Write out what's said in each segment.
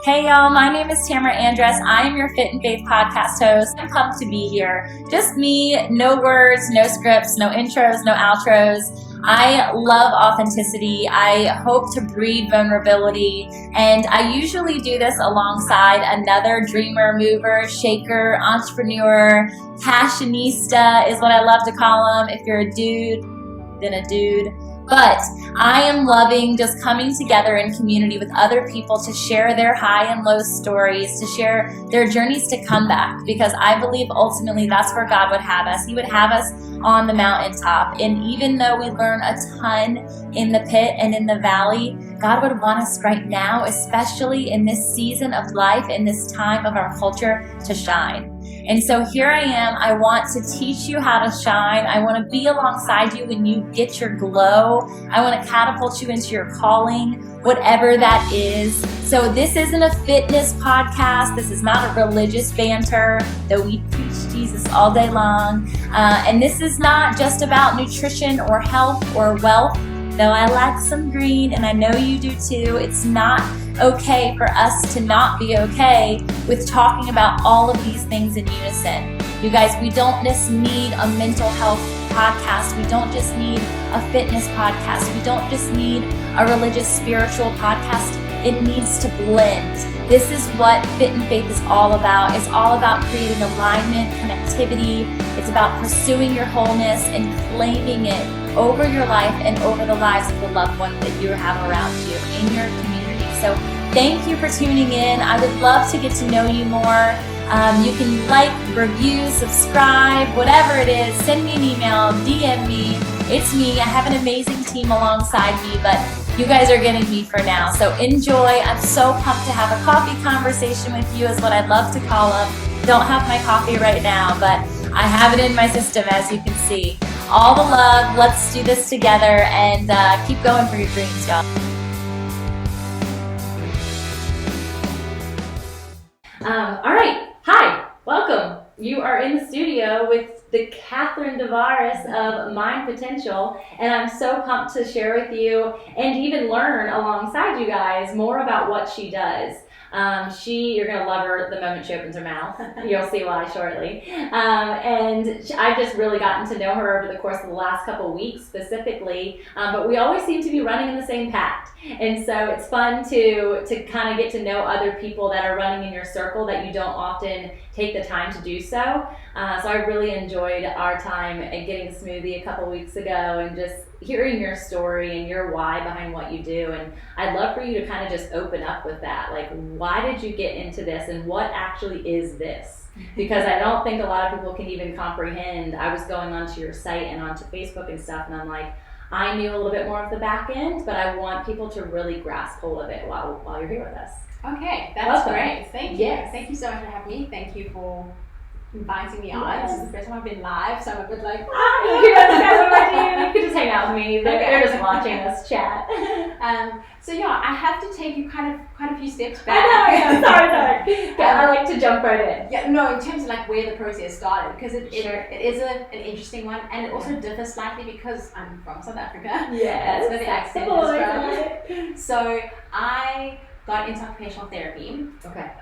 Hey y'all, my name is Tamra Andress. I am your Fit and Faith podcast host. I'm pumped to be here. Just me, no words, no scripts, no intros, no outros. I love authenticity. I hope to breed vulnerability. And I usually do this alongside another dreamer, mover, shaker, entrepreneur, passionista is what I love to call them. If you're a dude, then a dude. But I am loving just coming together in community with other people to share their high and low stories, to share their journeys to comeback, because I believe ultimately that's where God would have us. He would have us on the mountaintop. And even though we learn a ton in the pit and in the valley, God would want us right now, especially in this season of life, in this time of our culture, to shine. And so here I am. I want to teach you how to shine. I want to be alongside you when you get your glow. I want to catapult you into your calling, whatever that is. So this isn't a fitness podcast. This is not a religious banter, though we preach Jesus all day long. And this is not just about nutrition or health or wealth, though I like some green, and I know you do too. It's not okay for us to not be okay with talking about all of these things in unison. You guys, we don't just need a mental health podcast. We don't just need a fitness podcast. We don't just need a religious, spiritual podcast. It needs to blend. This is what Fit and Faith is all about. It's all about creating alignment, connectivity. It's about pursuing your wholeness and claiming it over your life and over the lives of the loved ones that you have around you in your community. So thank you for tuning in. I would love to get to know you more. You can like, review, subscribe, whatever it is. Send me an email, DM me. It's me. I have an amazing team alongside me, but you guys are getting me for now. So enjoy. I'm so pumped to have a coffee conversation with you, is what I'd love to call them. Don't have my coffee right now, but I have it in my system, as you can see. All the love. Let's do this together and keep going for your dreams, y'all. All right. Hi. Welcome. You are in the studio with the Catherine Divaris of Mind Potential, and I'm so pumped to share with you and even learn alongside you guys more about what she does. You're going to love her the moment she opens her mouth. You'll see why shortly. I've just really gotten to know her over the course of the last couple of weeks specifically, but we always seem to be running in the same path. And so it's fun to kind of get to know other people that are running in your circle that you don't often take the time to do so. So I really enjoyed our time at getting a smoothie a couple weeks ago and just hearing your story and your why behind what you do. And I'd love for you to kind of just open up with that. Like, why did you get into this and what actually is this? Because I don't think a lot of people can even comprehend. I was going onto your site and onto Facebook and stuff, and I'm like, I knew a little bit more of the back end, but I want people to really grasp hold of it while you're here with us. Okay, that's Welcome. great. Thank you. Yes. Thank you so much for having me. Thank you for inviting me on. Yes. This is the first time I've been live, so I'm a bit like, You can just hang out with me. They're just watching us chat. So yeah, I have to take you quite a few steps back. I know. Sorry. I like to jump right in. Yeah, no, in terms of like where the process started, because it is an interesting one, and it also differs slightly because I'm from South Africa. Yes. That's where the accent is from. So I got into occupational therapy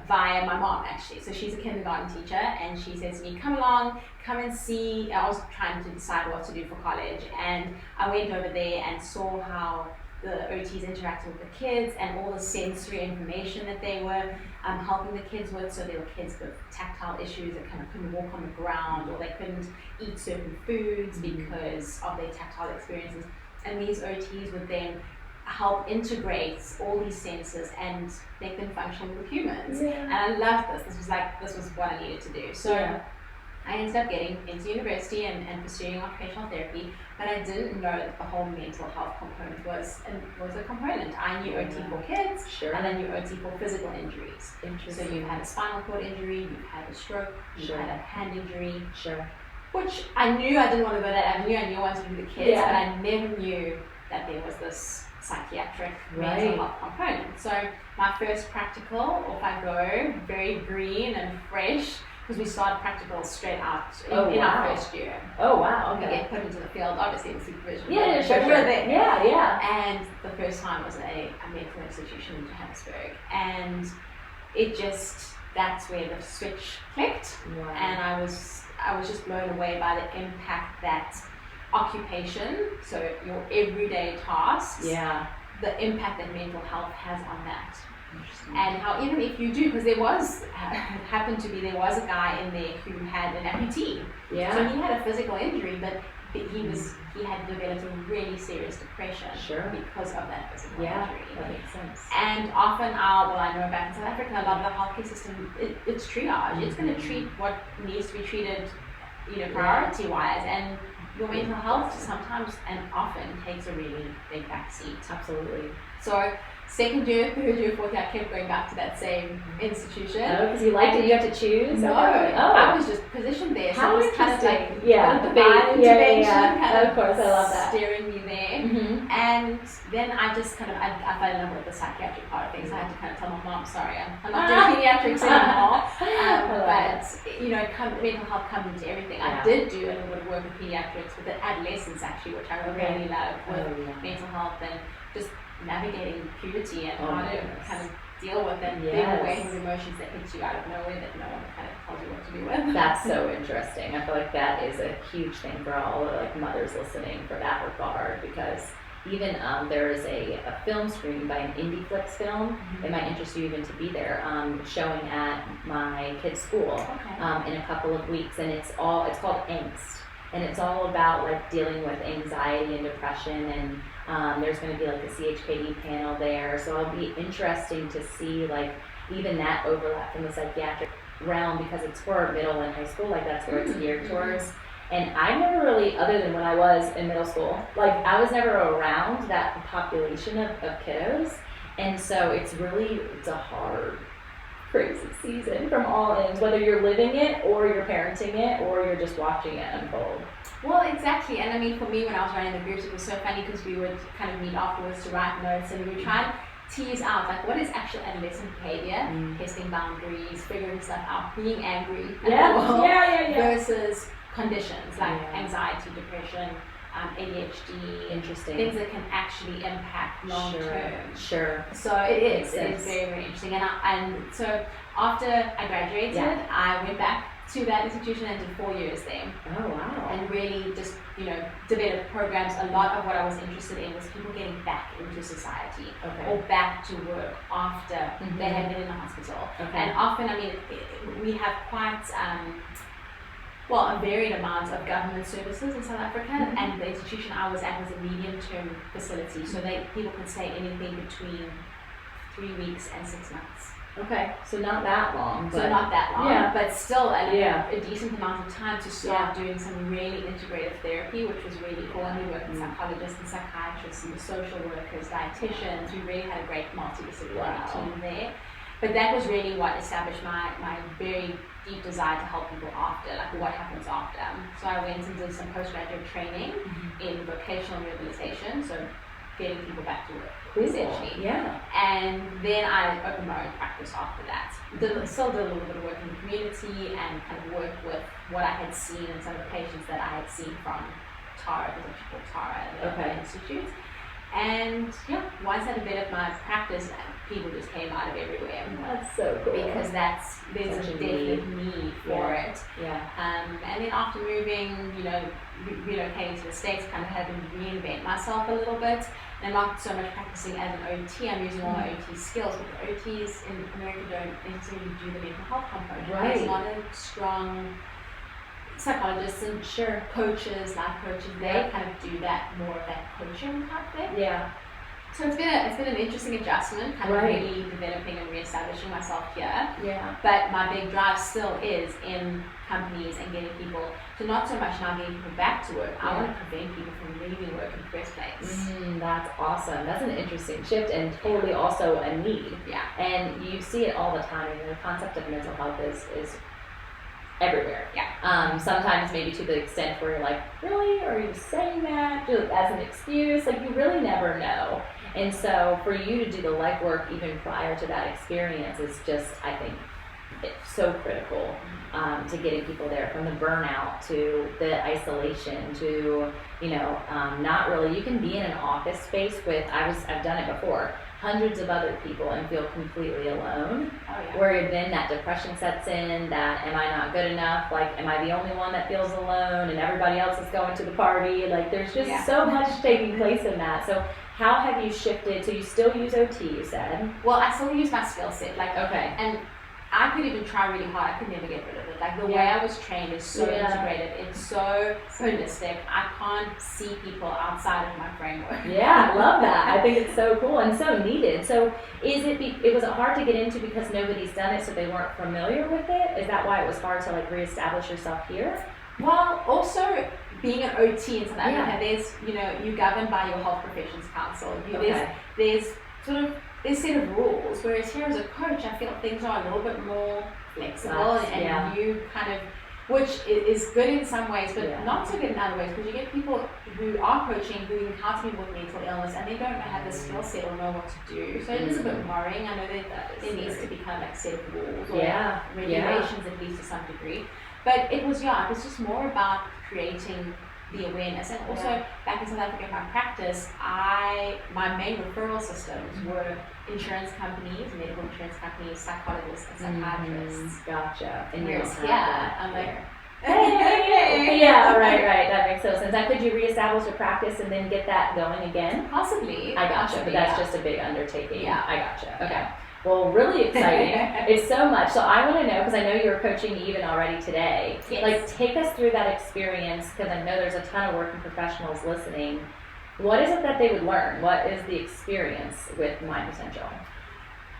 via my mom, actually. So she's a kindergarten teacher, and she said to me, come along, come and see. I was trying to decide what to do for college, and I went over there and saw how the OTs interacted with the kids and all the sensory information that they were helping the kids with. So there were kids with tactile issues that kind of couldn't walk on the ground, or they couldn't eat certain foods because of their tactile experiences. And these OTs would then help integrate all these senses and make them function with humans. Yeah. And I loved this. This was what I needed to do. So I ended up getting into university and pursuing occupational therapy, but I didn't know that the whole mental health component was a component. I knew OT for kids, and I knew OT for physical injuries. So you've had a spinal cord injury, you've had a stroke, you've had a hand injury, which I knew I didn't want to go that avenue. I knew I wanted to do the kids, but I never knew that there was this psychiatric mental health component. So my first practical, if I go very green and fresh, because we started practicals straight out in our first year. Oh wow! Okay. We get put into the field, obviously in supervision. Yeah, sure. We're there. Yeah. And the first time was a medical institution in Johannesburg, and that's where the switch clicked. Wow. And I was just blown away by the impact that occupation, so your everyday tasks, the impact that mental health has on that. And how even if you do, because there was a guy in there who had an amputee. Yeah. So he had a physical injury, but he had developed a really serious depression because of that physical injury. That makes sense. And often I know back in South Africa, a lot of the healthcare system, it's triage. It's going to treat what needs to be treated, priority wise, and your mental health sometimes and often takes a really big backseat. Absolutely. So second year, third year, fourth year, I kept going back to that same institution. Oh, because you liked it, you have to choose? No, I was just positioned there. How so it was interesting. kind of like the divine intervention, kind of course, I love that. steering me there. Mm-hmm. And then I just kind of, I fell in love with the psychiatric part of things. I had to kind of tell my mom, sorry, I'm not doing pediatrics anymore. But, mental health comes into everything. I did do a little bit of work with pediatrics, with the adolescents actually, which I really love, with mental health and just navigating puberty and how to kind of deal with and being aware of emotions that hit you out of nowhere that no one kind of tells you what to do with. That's so interesting. I feel like that is a huge thing for all the mothers listening for that regard, because even there is a film screening by an Indie Flicks film. It might interest you even to be there, showing at my kid's school in a couple of weeks, and it's called Angst. And it's all about like dealing with anxiety and depression, and there's going to be like a CHKD panel there, so it'll be interesting to see like even that overlap from the psychiatric realm, because it's for middle and high school, like that's where it's geared towards. And I never really, other than when I was in middle school, like I was never around that population of kiddos, and so it's a hard, crazy season from all ends, whether you're living it or you're parenting it or you're just watching it unfold. Well, exactly. And I mean, for me, when I was running the groups, it was so funny because we would kind of meet afterwards to write notes, and we would try and tease out like what is actual adolescent behavior, testing boundaries, figuring stuff out, being angry versus conditions like anxiety, depression, ADHD, interesting, things that can actually impact long term. Sure. So it is very, very interesting. And so after I graduated, I went back to that institution and did 4 years there. Oh wow! And really just developed programs. A lot of what I was interested in was people getting back into society or back to work after they had been in the hospital. And often, I mean, we have quite a varied amount of government services in South Africa, and the institution I was at was a medium-term facility, so people could stay anything between 3 weeks and 6 months. Okay, so not that long. But still a decent amount of time to start doing some really integrative therapy, which was really cool. And we worked with psychologists and psychiatrists and social workers, dietitians. We really had a great multidisciplinary team there. But that was really what established my very deep desire to help people after, like what happens after. So I went and did some postgraduate training in vocational rehabilitation, so getting people back to work, essentially. Yeah. And then I opened my own practice after that. Still did a little bit of work in the community and kind of worked with what I had seen and some of the patients that I had seen from Tara, because it's called Tara, the institute. And once I developed my practice, people just came out of everywhere. That's so cool. Because there's a definite need for it. Yeah. And then after moving, relocating to the States, kind of having to reinvent myself a little bit. And I'm not so much practicing as an OT, I'm using all my OT skills, but the OTs in America don't necessarily do the mental health component. Right. There's not a strong psychologists and coaches, life coaches, they kind of do that more of that coaching type thing. Yeah. So it's been an interesting adjustment, kind of really developing and reestablishing myself here. Yeah. But my big drive still is in companies and getting people to not so much now getting people back to work. I want to prevent people from leaving work in the first place. That's awesome. That's an interesting shift and totally also a need. Yeah. And you see it all the time. The concept of mental health is everywhere. Yeah. Sometimes maybe to the extent where you're like, really? Are you saying that as an excuse? Like you really never know. And so for you to do the legwork even prior to that experience is just, I think, it's so critical to getting people there, from the burnout to the isolation to, not really, you can be in an office space with, I've done it before, hundreds of other people and feel completely alone. Oh, yeah. Where then that depression sets in, that am I not good enough? Like, am I the only one that feels alone and everybody else is going to the party? Like, there's just so much taking place in that. So how have you shifted? So you still use OT, you said? Well, I still use my skill set. Like, okay. And I could even try really hard. I could never get rid of it. Like, the way I was trained is so integrated. It's so holistic. I can't see people outside of my framework. Yeah, I love that. I think it's so cool and so needed. So was it hard to get into because nobody's done it, so they weren't familiar with it? Is that why it was hard to like reestablish yourself here? Well, also being an OT in South Africa, there's, you're governed by your health professions council. There's sort of this set of rules, whereas here as a coach, I feel things are a little bit more flexible and you kind of, which is good in some ways, but not so good in other ways, because you get people who are coaching who encounter people with mental illness and they don't have the skill set or know what to do. So it is a bit worrying. I know that there needs to be kind of like set rules or regulations at least to some degree. But it was just more about creating the awareness. And also back in South Africa in my practice, my main referral systems were insurance companies, medical insurance companies, psychologists and psychiatrists. Gotcha. And whereas here, I'm like, yeah, right. That makes sense. Now, could you reestablish your practice and then get that going again? Possibly. I gotcha. But that's just a big undertaking. Yeah. I gotcha. Okay. Well, really exciting. It's so much. So I want to know, because I know you were coaching even already today. Yes. Like, take us through that experience, because I know there's a ton of working professionals listening. What is it that they would learn? What is the experience with Mind Potential?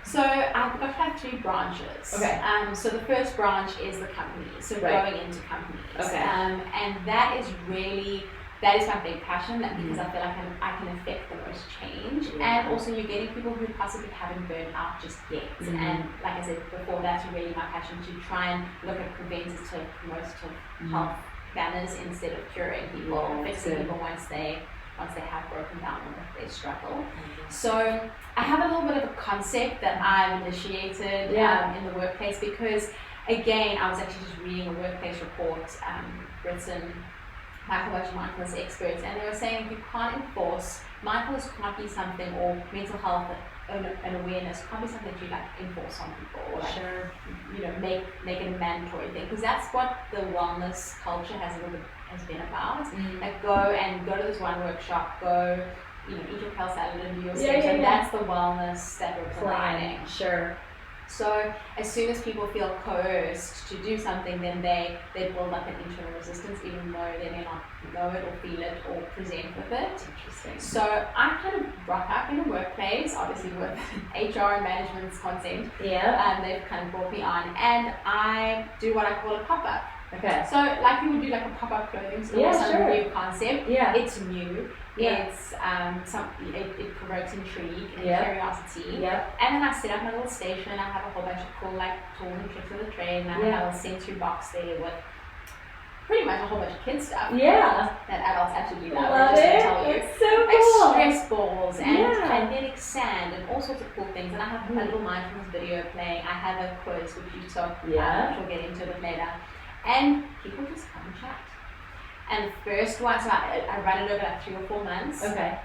So I've got to have 3 branches. Okay. So the first branch is the company. So going into companies. Okay. And that is my big passion, because I feel like I can affect the most change. And also you're getting people who possibly haven't burned out just yet. And like I said before, that's really my passion, to try and look at preventative, promotive health banners instead of curing people, fixing people once they have broken down or if they struggle. So I have a little bit of a concept that I've initiated in the workplace, because again, I was actually just reading a workplace report written by a bunch of mindfulness experts, and they were saying you can't enforce, mindfulness can't be something, or mental health and awareness can't be something you like enforce on people, or like, make it a mandatory thing, because that's what the wellness culture has been about. Like go to this one workshop, eat your kale salad and do your steps, and that's the wellness that we're providing. Sure. So as soon as people feel coerced to do something, then they build up an internal resistance, even though they may not know it or feel it or present with it. Interesting. So I kind of rock up in a workplace, obviously with HR and management's consent. Yeah. They've kind of brought me on, and I do what I call a pop-up. Okay. So like you would do like a pop-up clothing store, some new concept. Yeah. It's new. Yeah. It's it provokes intrigue and curiosity. Yeah. And then I set up my little station. I have a whole bunch of cool like tools and tricks of the trade, and I have a little sensory box there with pretty much a whole bunch of kid stuff. Yeah. That adults absolutely love. It's so cool. Like stress balls and kinetic sand and all sorts of cool things. And I have a little mindfulness video playing. I have a quiz which you took, which we'll get into a bit later. And people just come and chat. And first one, so I run it over like 3 or 4 months. Okay.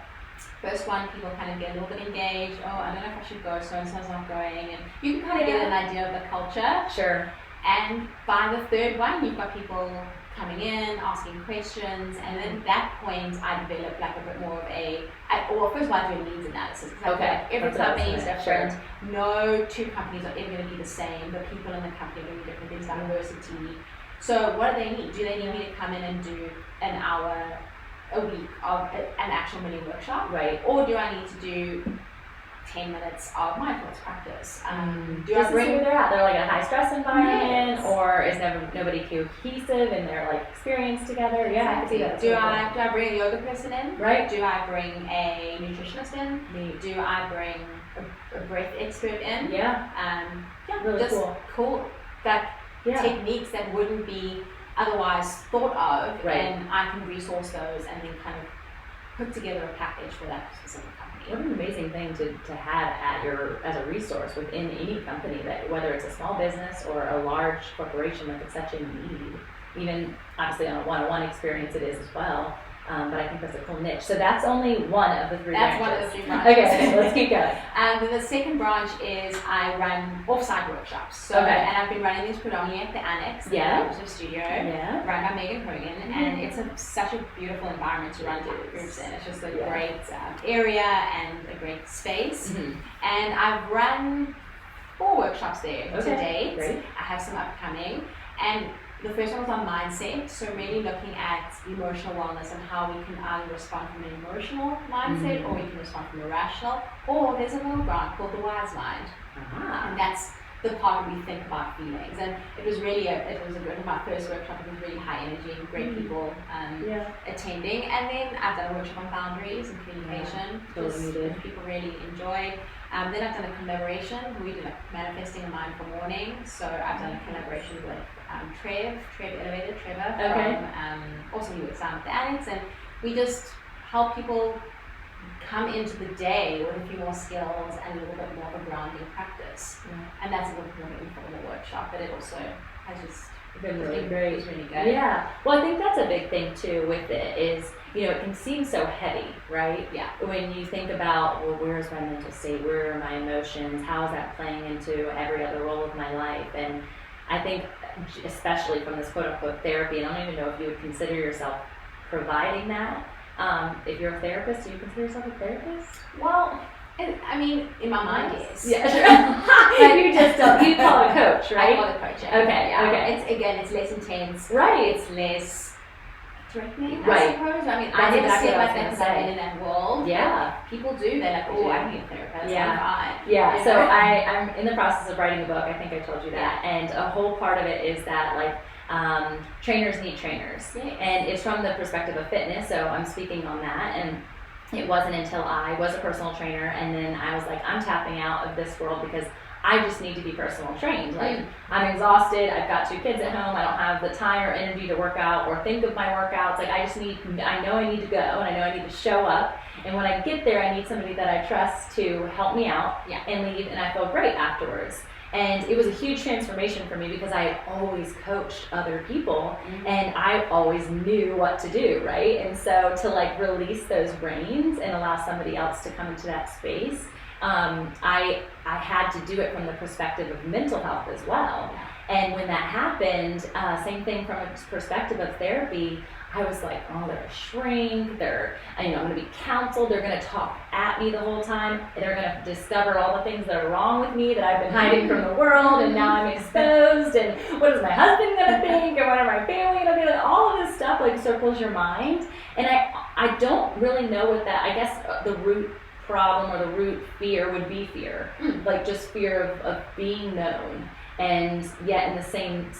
First one, people kind of get a little bit engaged. Oh, I don't know if I should go, so-and-so's not going. And you can kind of get an idea of the culture. Sure. And by the 3rd one, you've got people coming in, asking questions. And then at that point, I develop like a bit more of first of all, I do a needs analysis. Okay. Every company is different. Sure. No 2 companies are ever going to be the same. The people in the company are going to be different. There's diversity. So what do they need? Do they need me to come in and do an hour a week of an actual mini workshop? Right. Or do I need to do 10 minutes of mindfulness practice? Do I bring they're at? They're like a high stress environment, or is nobody cohesive in their like experience together? Yeah, I can see that. Do I bring a yoga person in? Right. Do I bring a nutritionist in? Do I bring a breath expert in? Yeah. Really just cool. Techniques that wouldn't be otherwise thought of, and I can resource those and then kind of put together a package for that specific company. What an amazing thing to have as a resource within any company, that whether it's a small business or a large corporation, like it's such a need. Even obviously on a one-on-one experience it is as well. But I think that's a cool niche. So that's only one of the 3 That's branches. one of the 3 branches. Okay, let's keep going. And the second branch is I run off-site workshops. So, Okay. and I've been running these predominantly at the Annex, the Yeah. Collaborative Studio, Yeah. run by Megan Hogan, and it's such a beautiful environment to run groups in. It's just a great area and a great space. Mm-hmm. And I've run 4 workshops there to date. Great. I have some upcoming, and the first one was on mindset, so really looking at emotional wellness and how we can either respond from an emotional mindset or we can respond from a rational, or there's a middle ground called the wise mind. And that's the part where we think about feelings. And it was really my first workshop. It was really high energy, great people attending. And then I've done a workshop on boundaries and communication, which people really enjoyed. Then I've done a collaboration. We do like manifesting a mindful morning. So I've done a collaboration with Trevor from also he works down at the Annex, and we just help people come into the day with a few more skills and a little bit more of a grounding practice. And that's a little more informal workshop, but it also has just been really great. It's really good. Yeah. Well, I think that's a big thing too with it is, it can seem so heavy, right? Yeah. When you think about, well, where's my mental state? Where are my emotions? How is that playing into every other role of my life? And I think, especially from this quote-unquote therapy, and I don't even know if you would consider yourself providing that. If you're a therapist, do you consider yourself a therapist? Well, I mean, in my mind, yes. Yeah, sure. You just don't. You call it a coach, right? I call it coaching. Okay, yeah. okay. It's less intense. Right. It's less threatening, right. I suppose. I mean, That's I never exactly see it what I like was that because gonna I've been in that world. Yeah. People do. They're like, oh, I need a therapist. Yeah. I'm fine. Yeah. You So know? I'm in the process of writing a book. I think I told you that. And a whole part of it is that trainers need trainers. Yes. And it's from the perspective of fitness. So I'm speaking on that. And it wasn't until I was a personal trainer and then I was like, I'm tapping out of this world because I just need to be personal trained. Like, I'm exhausted, I've got 2 kids at home, I don't have the time or energy to work out or think of my workouts. Like, I know I need to go and I know I need to show up. And when I get there, I need somebody that I trust to help me out and leave, and I feel great afterwards. And it was a huge transformation for me because I had always coached other people and I always knew what to do, right? And so to release those reins and allow somebody else to come into that space, I had to do it from the perspective of mental health as well. And when that happened, same thing from a perspective of therapy, I was like, oh, they're a shrink, I'm going to be counseled, they're going to talk at me the whole time, they're going to discover all the things that are wrong with me that I've been hiding from the world, and now I'm exposed, and what is my husband going to think, and what are my family going to be like? All of this stuff circles your mind, and I don't really know what that, I guess the root problem or the root fear would be fear, just fear of being known, and yet in the same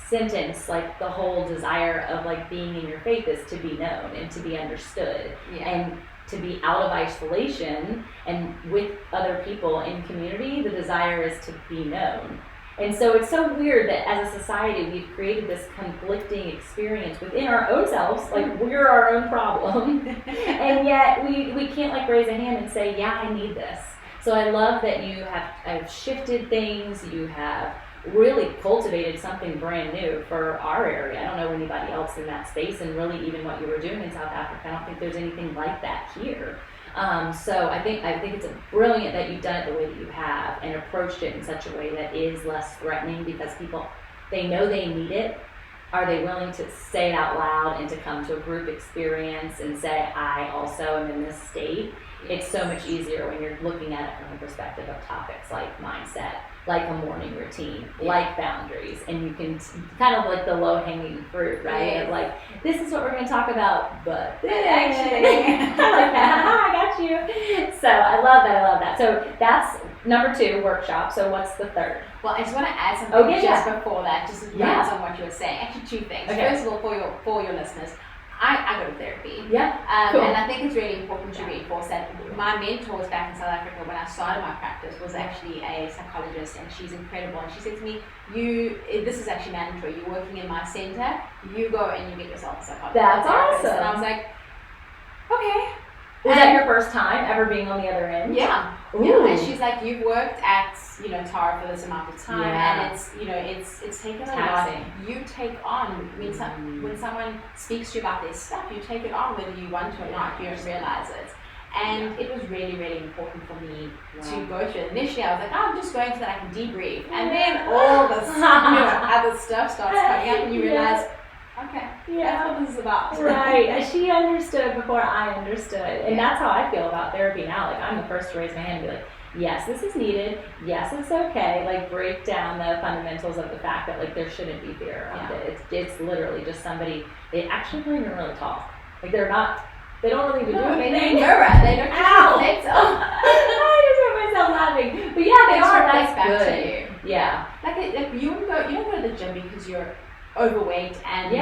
sentence, the whole desire of being in your faith is to be known and to be understood and to be out of isolation and with other people in community. The desire is to be known. And so it's so weird that as a society we've created this conflicting experience within our own selves, we're our own problem, and yet we can't raise a hand and say, yeah, I need this. So I love that you have shifted things, you have really cultivated something brand new for our area. I don't know anybody else in that space, and really even what you were doing in South Africa, I don't think there's anything like that here. So I think it's brilliant that you've done it the way that you have and approached it in such a way that is less threatening, because people, they know they need it. Are they willing to say it out loud and to come to a group experience and say, I also am in this state? It's so much easier when you're looking at it from the perspective of topics like mindset, like a morning routine, like boundaries, and you can kind of the low-hanging fruit, right? Of this is what we're going to talk about, but actually, I like that. I got you. So I love that. So that's number 2, workshop. So what's the third? Well, I just want to add something before that, just builds on what you were saying. Actually, 2 things. Okay. First of all, for your listeners, I go to therapy. Yeah. Cool. And I think it's really important to reinforce that. My mentors back in South Africa when I started my practice was actually a psychologist, and she's incredible. And she said to me, this is actually mandatory. You're working in my center. You go and you get yourself a psychologist. That's awesome. And I was like, okay. Was that your first time ever being on the other end? Yeah. Ooh. Yeah, and she's like, you've worked at, Tara for this amount of time, Yeah. and it's taken a lot. Taxing. You take on, when someone speaks to you about their stuff, you take it on whether you want to or not, you don't realize it. And it was really, really important for me to go through it. Initially, I was like, I'm just going so that I can debrief. And then all this other stuff starts coming up, and you realize, okay, that's what this is about. Right. And she understood before I understood. And that's how I feel about therapy now. Like, I'm the first to raise my hand and be like, yes, this is needed. Yes, it's okay. Like, break down the fundamentals of the fact that, like, there shouldn't be fear around it. It's literally just somebody, they actually don't even really talk. Like, they don't really do anything. They mirror. They don't reflect. I just heard myself laughing. But yeah, they are. That's back good. to you. Yeah. Like you don't go to the gym because you're overweight and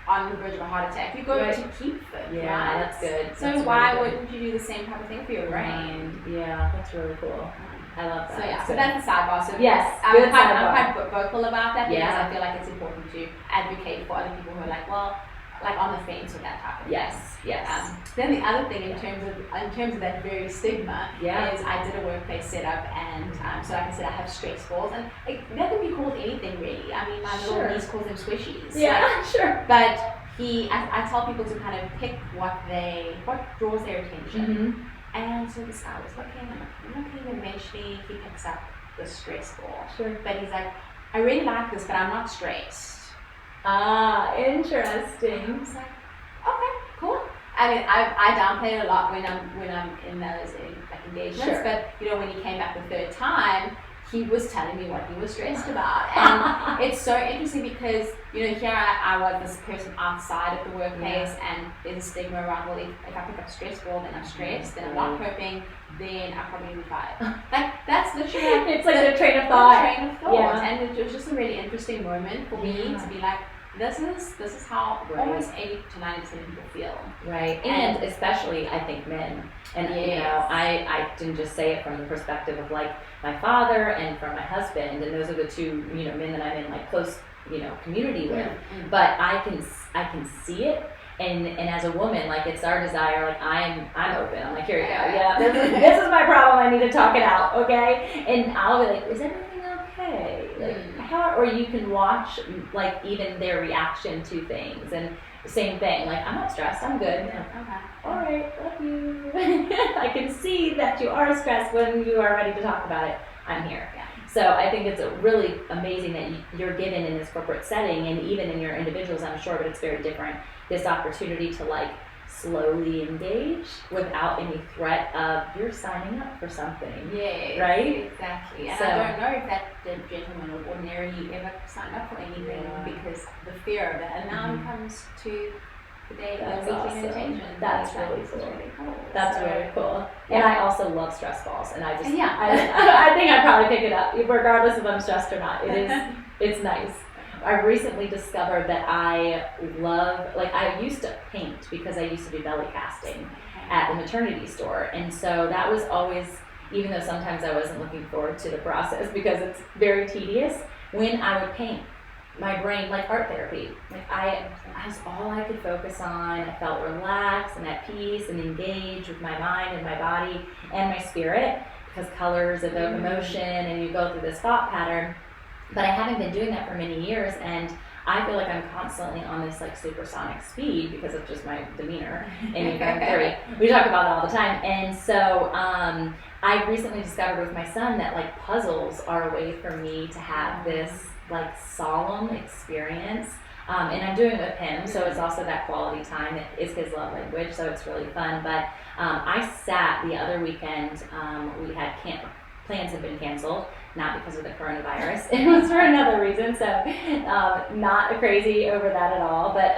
on the verge of a heart attack. You go to keep fit. Yeah, right? that's good. So that's why really wouldn't you do the same type of thing for your brain? Yeah, that's really cool. I love that. So that's the sidebar. So yes, I'm quite vocal about that because I feel like it's important to advocate for other people who are like, well, like on the fence with that type of thing. Yes. Then the other thing in terms of that very stigma is I did a workplace setup, and so like I said, I have stress balls, and that can be called anything really. I mean, my little niece calls them squishies. Yeah, sure. But I tell people to kind of pick what draws their attention. Mm-hmm. And so this guy was looking, and eventually he picks up the stress ball. Sure. But he's like, I really like this, but I'm not stressed. Ah, interesting. I was like, okay, cool. I mean, I downplay it a lot when I'm in those engagements, but when he came back the third time, he was telling me what he was stressed about, and it's so interesting because here I was this person outside of the workplace, and there's a stigma around, well, if I pick up a stress ball, then I'm stressed, then I'm not coping, then I'm probably gonna be fired. Like that's literally it's like the train of thought. And it was just a really interesting moment for me to be like, this is how almost 80 to 90% of people feel. Right, and especially I think men. And I didn't just say it from the perspective of like my father and from my husband, and those are the two men that I'm in like close community with. Mm-hmm. But I can see it. And as a woman, like it's our desire, like I'm open. I'm like, here you go. This is my problem. I need to talk it out, okay? And I'll be like, is everything okay? Like or you can watch like even their reaction to things, and same thing. Like I'm not stressed. I'm good. Okay. All right, love you. I can see that you are stressed when you are ready to talk about it. I'm here. Yeah. So I think it's really amazing that you're given in this corporate setting, and even in your individuals, I'm sure, but it's very different. This opportunity to like slowly engage without any threat of you're signing up for something. Yeah. Right? Exactly. And I don't know if that the gentleman would ordinarily ever sign up for anything because the fear of it. And now it comes to the day of weekly meditation. That's really cool. Really cool. That's really cool. And I also love stress balls, and I just I I think I'd probably pick it up regardless if I'm stressed or not. It's nice. I recently discovered that I love, like I used to paint because I used to do belly casting at the maternity store. And so that was always, even though sometimes I wasn't looking forward to the process because it's very tedious, when I would paint, my brain, like art therapy, like that's all I could focus on. I felt relaxed and at peace and engaged with my mind and my body and my spirit, because colors evoke emotion and you go through this thought pattern. But I haven't been doing that for many years, and I feel like I'm constantly on this like supersonic speed because of just my demeanor and theory. We talk about it all the time. And so I recently discovered with my son that like puzzles are a way for me to have this like solemn experience. And I'm doing it with him, so it's also that quality time. It is his love language, so it's really fun. But I sat the other weekend, we had plans had been canceled, not because of the coronavirus. It was for another reason, so not crazy over that at all. But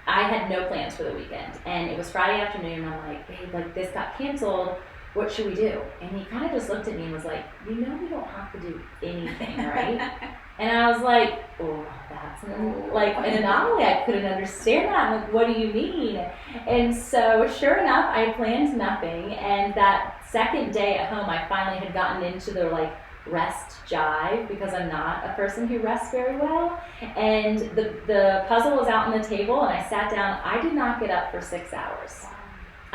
I had no plans for the weekend, and it was Friday afternoon. I'm like, babe, like this got canceled. What should we do? And he kind of just looked at me and was like, we don't have to do anything, right? And I was like, oh, that's like an anomaly. I couldn't understand that. I'm like, what do you mean? And so sure enough, I planned nothing. And that second day at home, I finally had gotten into the like rest jive, because I'm not a person who rests very well. And the puzzle was out on the table, and I sat down. I did not get up for 6 hours.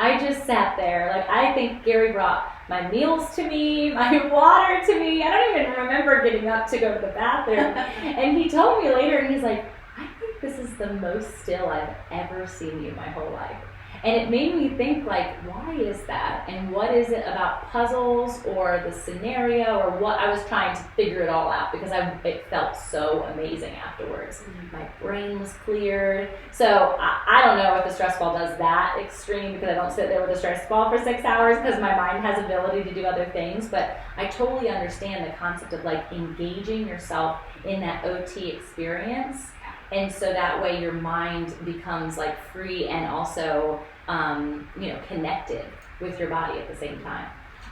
I just sat there. Like, I think Gary brought my meals to me, my water to me. I don't even remember getting up to go to the bathroom. And he told me later, and he's like, I think this is the most still I've ever seen you my whole life. And it made me think, like, why is that? And what is it about puzzles or the scenario or what? I was trying to figure it all out because it felt so amazing afterwards. My brain was cleared. So I don't know if a stress ball does that extreme because I don't sit there with a stress ball for 6 hours because my mind has ability to do other things. But I totally understand the concept of like engaging yourself in that OT experience. And so that way your mind becomes like free and also, connected with your body at the same time.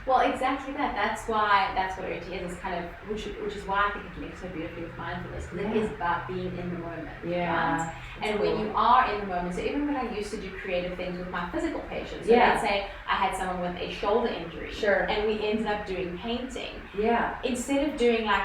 Well, exactly that. That's what OT is. It's kind of, which is why I think it connects so beautifully with mindfulness, because it is about being in the moment. Yeah. Right? And when you are in the moment, so even when I used to do creative things with my physical patients, so let's say I had someone with a shoulder injury, and we ended up doing painting. Yeah. Instead of doing like,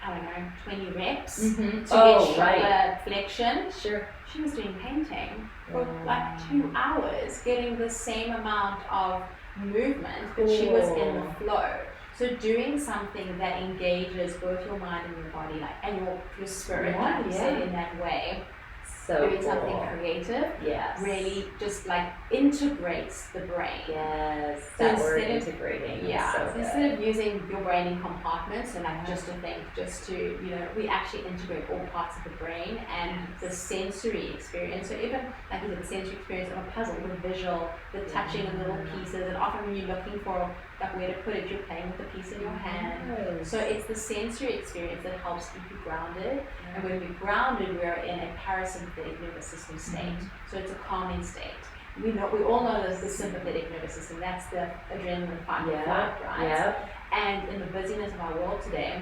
I don't know, 20 reps to get shoulder flexion. Sure. She was doing painting for like 2 hours, getting the same amount of movement, but she was in the flow. So doing something that engages both your mind and your body, like, and your spirit, like you said, in that way. So doing something creative, really just like integrates the brain. Yes, so that word integrating. So instead of using your brain in compartments and like just to think, just to, we actually integrate all parts of the brain and the sensory experience. So even like you said, the sensory experience of a puzzle, the visual, the touching of little pieces, and often when you're looking for like where to put it, you're playing with the piece in your hand. So it's the sensory experience that helps keep you grounded. And when we're grounded, we're in a parasympathetic nervous system state. So it's a calming state. We all know there's the sympathetic nervous system. That's the adrenaline fight or flight, right? Yeah. And in the busyness of our world today,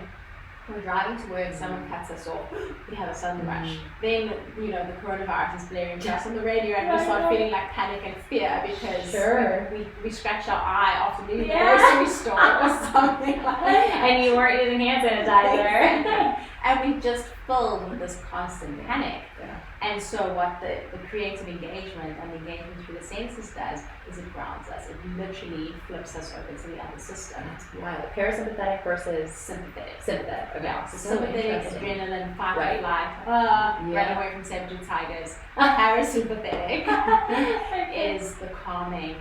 we're driving to work, someone cuts us off, we have a sudden rush. Then, the coronavirus is blaring to us on the radio and we start feeling like panic and fear because we scratched our eye after leaving the grocery store or something like that. And you weren't using hand sanitizer. And we just filled with this constant panic. Yeah. And so what the creative engagement and the engagement through the senses does is it grounds us. It literally flips us over to the other system. Wow. Parasympathetic versus sympathetic. Sympathetic. Okay. Yeah. So sympathetic, adrenaline, fight or flight, run away from saber-toothed tigers. Parasympathetic is the calming.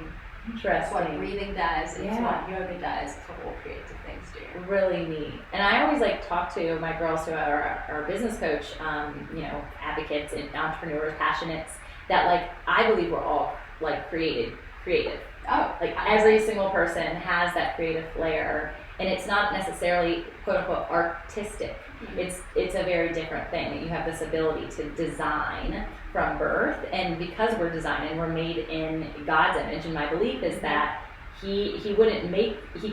Interesting. It's what breathing does. It's what yoga does. It's what all creative things do. Really neat. And I always talk to my girls who are our business coach, advocates and entrepreneurs, passionates, that I believe we're all creative. Oh, every single person has that creative flair, and it's not necessarily quote unquote artistic. It's a very different thing. You have this ability to design from birth, and because we're designing, we're made in God's image. And my belief is that he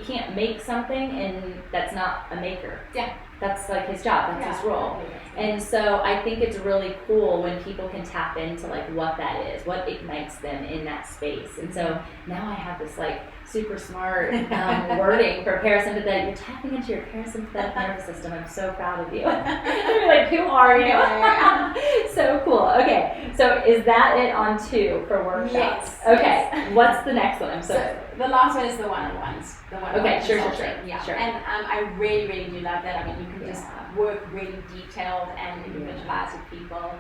can't make something, and that's not a maker. Yeah. That's his job, that's his role. And so I think it's really cool when people can tap into what that is, what ignites them in that space. And so now I have this super smart wording for parasympathetic. You're tapping into your parasympathetic nervous system. I'm so proud of you. You're who are you? So cool. Okay, so is that it on 2 for workshops? Yes. Okay, yes. What's the next one? So the last one is the one-on-ones. Okay, sure. Yeah. Sure. And I really, really do love that. I mean, you can just work really detailed and individualized with people.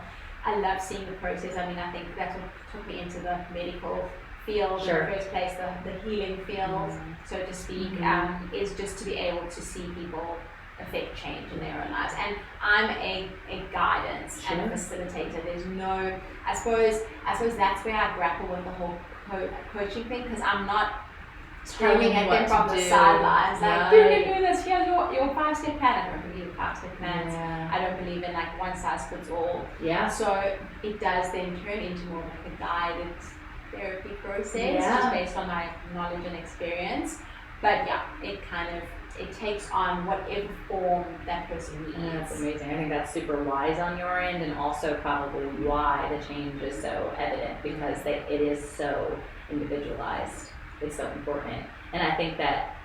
I love seeing the process. I mean, I think that's what took me into the medical field in the first place, the healing field, so to speak, is just to be able to see people affect change in their own lives. And I'm a guidance and a facilitator. There's no, I suppose that's where I grapple with the whole coaching thing, because I'm not screaming at them from the sidelines, do this, here's your 5-step plan. I don't believe in 5-step plans. I don't believe in one size fits all. So it does then turn into more like a guided therapy process, just based on my knowledge and experience. But it takes on whatever form that person needs. That's amazing. I think that's super wise on your end, and also probably why the change is so evident, because it is so individualized. It's so important. And I think that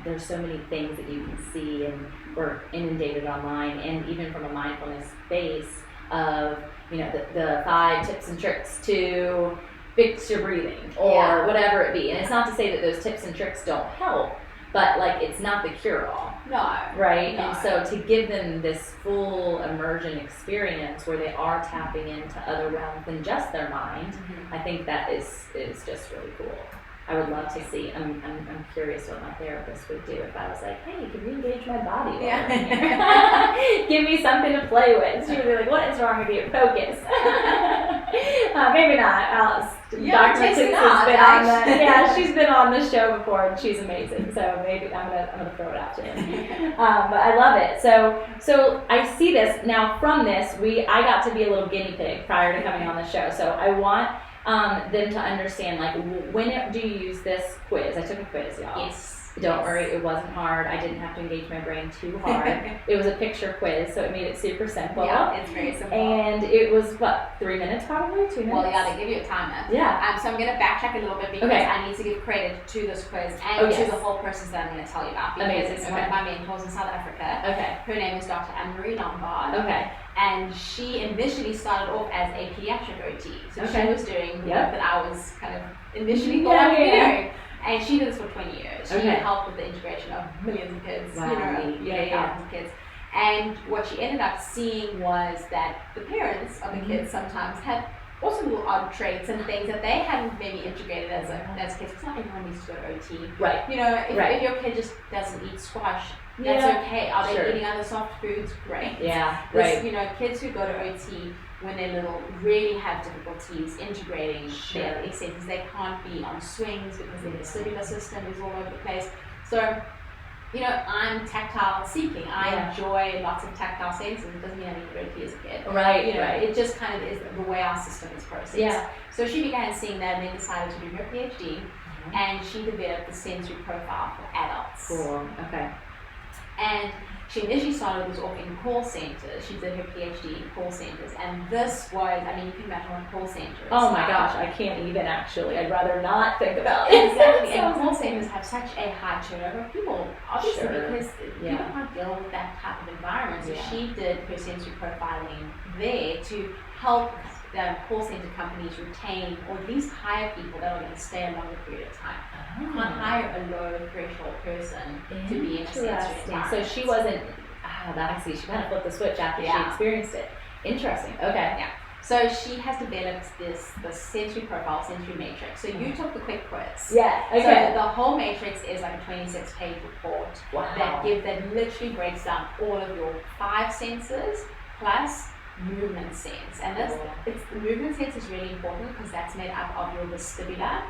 there's so many things that you can see, and we're inundated online, and even from a mindfulness space of, the 5 tips and tricks to fix your breathing or whatever it be. And it's not to say that those tips and tricks don't help, but like it's not the cure-all. No. Right? No. And so to give them this full immersion experience where they are tapping into other realms than just their mind, I think that is just really cool. I would love to see. I'm curious what my therapist would do if I was like, hey, can we engage my body? Yeah. Give me something to play with. She would be like, what is wrong with you? Focus. Maybe not. Dr. Tix has been on the, she's been on the show before and she's amazing. So maybe I'm gonna throw it out to him. But I love it. So I see this now from this. I got to be a little guinea pig prior to coming on the show. So I want them to understand, like, when do you use this quiz? I took a quiz, y'all. Yes. Don't worry, it wasn't hard. I didn't have to engage my brain too hard. It was a picture quiz, so it made it super simple. Yeah, it's very simple. And it was, 3 minutes probably? 2 minutes? Well, yeah, they give you a timer. Yeah. So I'm going to backtrack a little bit because I need to give credit to this quiz and to the whole process that I'm going to tell you about. Because it's one of my mentors in South Africa. Okay. Her name is Dr. Anne-Marie Lombard. Okay. And she initially started off as a pediatric OT. So she was doing the work that I was kind of initially thought I would be doing. And she did this for 20 years. She helped with the integration of millions of kids, thousands of kids. And what she ended up seeing was that the parents of the kids sometimes had also little odd traits and things that they hadn't maybe integrated as kids. Because not everyone needs to go to OT. Right. You know, if your kid just doesn't eat squash, that's okay. Are they eating other soft foods? Great. Yeah, You know, kids who go to OT when they're little really have difficulties integrating their extensions. They can't be on swings because their vestibular system is all over the place. So, you know, I'm tactile seeking. I enjoy lots of tactile senses. It doesn't mean I need to go to OT as a kid. Right. You know, it just kind of is the way our system is processed. Yeah. So she began seeing that and then decided to do her PhD. And she developed the sensory profile for adults. Cool. Okay. And she initially started this off in call centers. She did her PhD in call centers. And this was, I mean, you can imagine what a call center is. Oh my gosh, I can't even actually. I'd rather not think about it. Exactly. And call centers have such a high turnover of people, obviously, because people can't deal with that type of environment. So she did her sensory profiling there to help the call center companies retain or at least hire people that are going to stay a longer period of time. You can't hire a low threshold person to be in a sensory environment. So she wasn't, I see, she kind of flipped the switch after she experienced it. Interesting. Okay. Yeah. So she has developed the sensory profile, sensory matrix. So you took the quick quiz. Yeah. Okay. So the whole matrix is like a 26-page report that literally breaks down all of your 5 senses plus movement sense. And the movement sense is really important because that's made up of your vestibular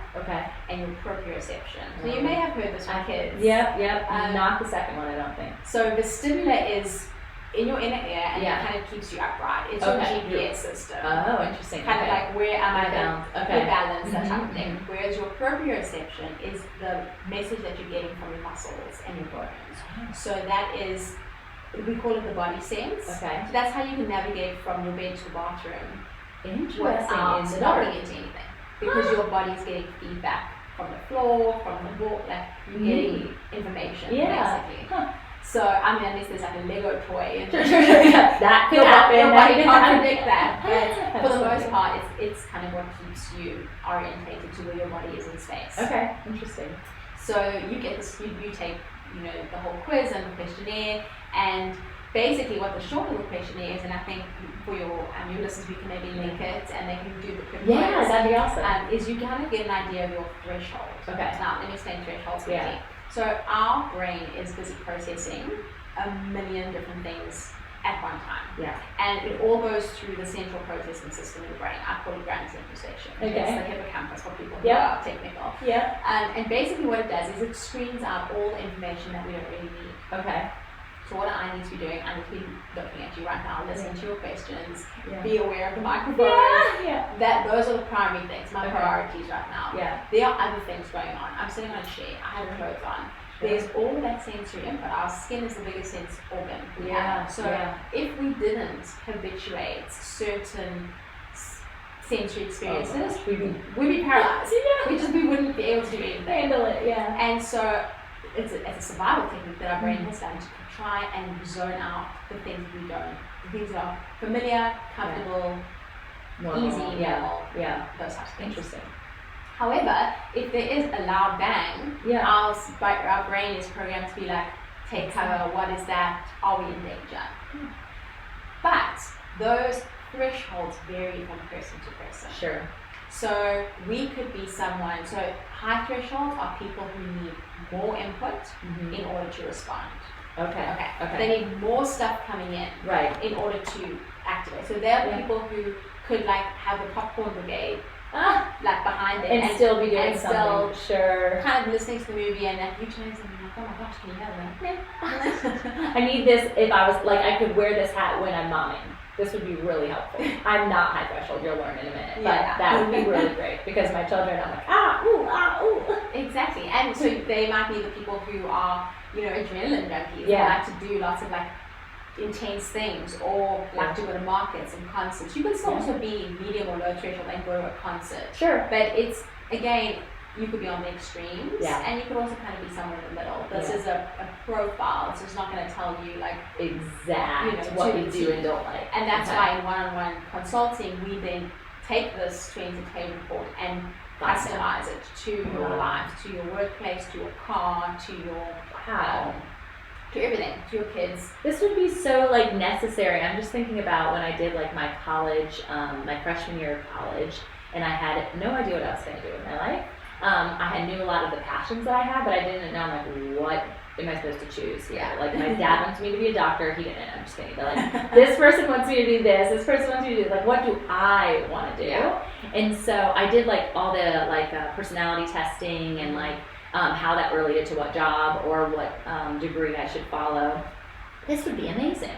and your proprioception. So you may have heard this from kids. Yep. Not the second one, I don't think. So vestibular is in your inner ear and it kind of keeps you upright. It's your GPS system. Oh, interesting. Kind of like where am I balance, balance, that type of thing. Whereas your proprioception is the message that you're getting from your muscles and your bones. So that is, we call it the body sense. Okay. So that's how you can navigate from your bed to the bathroom. Interesting. Without bumping into anything. Because your body is getting feedback from the floor, from the wall, like you're getting information basically. So I mean, unless there's like a Lego toy and that could happen. Your body can't predict that. But for the most part, it's kind of what keeps you orientated to where your body is in space. Okay, interesting. So you get this, you take, you know, the whole quiz and the questionnaire, and basically what the short of the questionnaire is, and I think for your listeners, we can maybe link it and they can do the quick quiz. Yeah, that'd be awesome. Is you kind of get an idea of your threshold. Okay. Now, let me explain thresholds quickly. So our brain is busy processing a million different things at one time. Yeah. And it all goes through the central processing system in the brain. I call it grand central section. Okay. It's the hippocampus for people who are technical. Yeah. And basically what it does is it screens out all the information that we don't really need. Okay. So what I need to be doing, I need to be looking at you right now, listening to your questions, be aware of the microphone. Those are the primary things, my priorities right now. Yeah. There are other things going on. I'm sitting on a chair, I have clothes on. There's all of that sensory input. Our skin is the biggest sense organ we have. So if we didn't habituate certain sensory experiences, we'd be paralyzed. We wouldn't be able to do anything. Handle it, And so it's a survival technique that our brain has done to try and zone out the things we don't. The things that are familiar, comfortable, easy, normal, those types of things. Interesting. However, if there is a loud bang, our brain is programmed to be like, take cover, what is that? Are we in danger? But those thresholds vary from person to person. Sure. So we could be someone, so high thresholds are people who need more input in order to respond. Okay. They need more stuff coming in in order to activate. So there are people who could like have the popcorn brigade like behind them and still be doing something. Sure. Kind of listening to the movie and then you turn to them and like, oh my gosh, can you hear that? I need this if I was like I could wear this hat when I'm momming. This would be really helpful. I'm not high threshold, you'll learn in a minute. But that would be really great because my children, I'm like, Exactly. And so they might be the people who are, adrenaline junkies. They like to do lots of like intense things or like to go to markets and concerts. You can still also be medium or low threshold and go to a concert. Sure. But it's, again, you could be on the extremes and you could also kind of be somewhere in the middle. This is a profile, so it's not going to tell you like what you do and don't like. And that's why in one-on-one consulting, we then take this 20-page report and customize it to your life, to your workplace, to your car, to your to everything, to your kids. This would be so like necessary. I'm just thinking about when I did like my college, my freshman year of college, and I had no idea what I was going to do with my life. I knew a lot of the passions that I had, but I didn't know like what am I supposed to choose here. Like my dad wants me to be a doctor. He didn't. I'm just kidding. But like this person wants me to do this. This person wants me to do like what do I want to do? And so I did like all the like personality testing and like how that related to what job or what degree I should follow. This would be amazing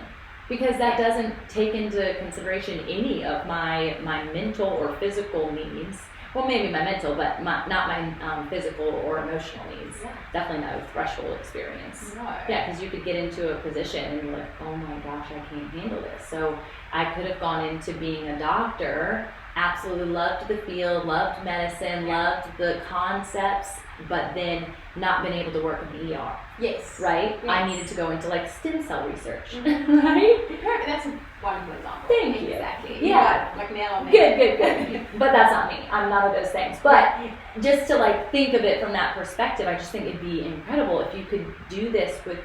because that doesn't take into consideration any of my mental or physical needs. Well, maybe my mental, but not my physical or emotional needs. Definitely no threshold experience. No. Yeah, because you could get into a position and you're like, oh my gosh, I can't handle this. So I could have gone into being a doctor, absolutely loved the field, loved medicine, loved the concepts, but then not been able to work in the ER. Yes. Right? Yes. I needed to go into like stem cell research. Right? That's a wonderful example. Thank you. Exactly. Yeah. Like nail on Good. But that's not me. I'm none of those things. But just to like think of it from that perspective, I just think it'd be incredible if you could do this with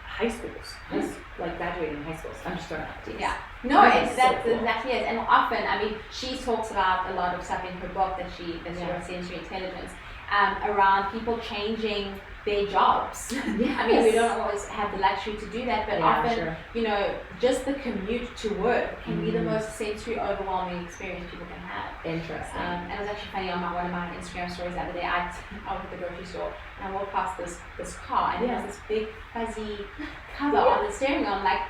high schools, like graduating high schools. I'm just throwing out ideas. Yeah. No, that's so cool. Exactly it. And often, I mean, she talks about a lot of stuff in her book that she wrote, Sensory Intelligence, around people changing their jobs. I mean, we don't always have the luxury to do that, but often, just the commute to work can be the most sensory overwhelming experience people can have. Interesting. And it was actually funny on one of my Instagram stories the other day. I was at the grocery store and I walked past this car and there was this big fuzzy cover on the steering wheel. I'm like,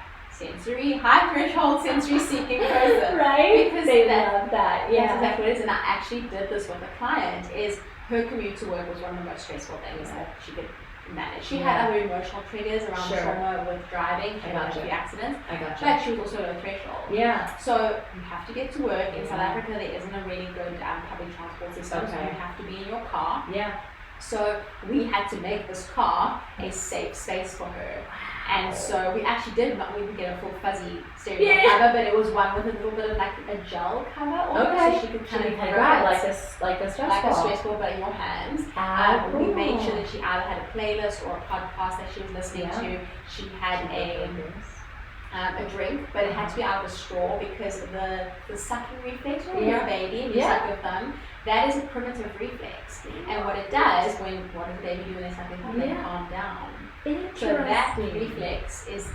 high threshold sensory seeking person. Right? Because they love that. Yeah. That's exactly what it is. And I actually did this with a client. Is her commute to work was one of the most stressful things that she could manage. She had other emotional triggers around trauma with driving. She had a few accidents. But she was also low threshold. Yeah. So you have to get to work. In South Africa, there isn't a really good public transport system. So you have to be in your car. Yeah. So we had to make this car a safe space for her. And so we actually did not even get a full fuzzy steering wheel cover, but it was one with a little bit of like a gel cover on it, so she could kind of grab like a stress ball, but in your hands. Cool. We made sure that she either had a playlist or a podcast that she was listening to. She had a drink, but it had to be out of a straw because the sucking reflex when you're a baby and you suck your thumb, that is a primitive reflex. And what it does what does the baby do when they suck their thumb? They calm down. So that reflex is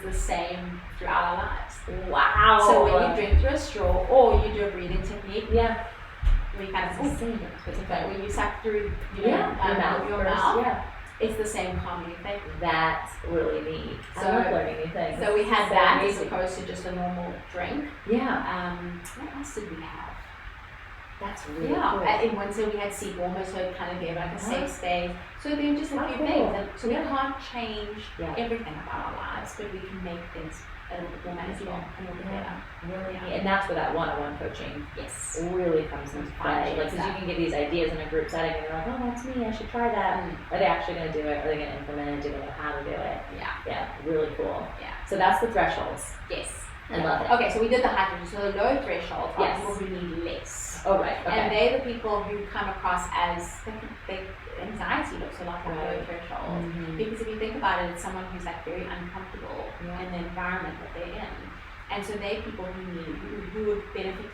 the same throughout our lives. Wow. So when you drink through a straw or you do a breathing technique, we kind of when you suck through your mouth, it's the same calming effect. That's really neat. So I love learning new things. So we had that as opposed to just a normal drink. Yeah. What else did we have? That's really cool. In winter we had seat warmers, so it kind of gave like a safe space. So there were just a few things. And so we can't change everything about our lives, but we can make things a little bit more manageable and a little bit better. Really. And that's where that one-on-one coaching really comes into play. Like, because you can give these ideas in a group setting and you're like, oh, that's me, I should try that. Are they actually going to do it? Are they going to implement it? Do they know how to do it? Yeah, really cool. Yeah. So that's the thresholds. Yes. I love it. Okay, so we did the high threshold. So the low threshold are people who need less. Oh, right. Okay. And they're the people who come across as anxiety looks a lot like low threshold. Because if you think about it, it's someone who's like very uncomfortable in the environment that they're in. And so they're people who would benefit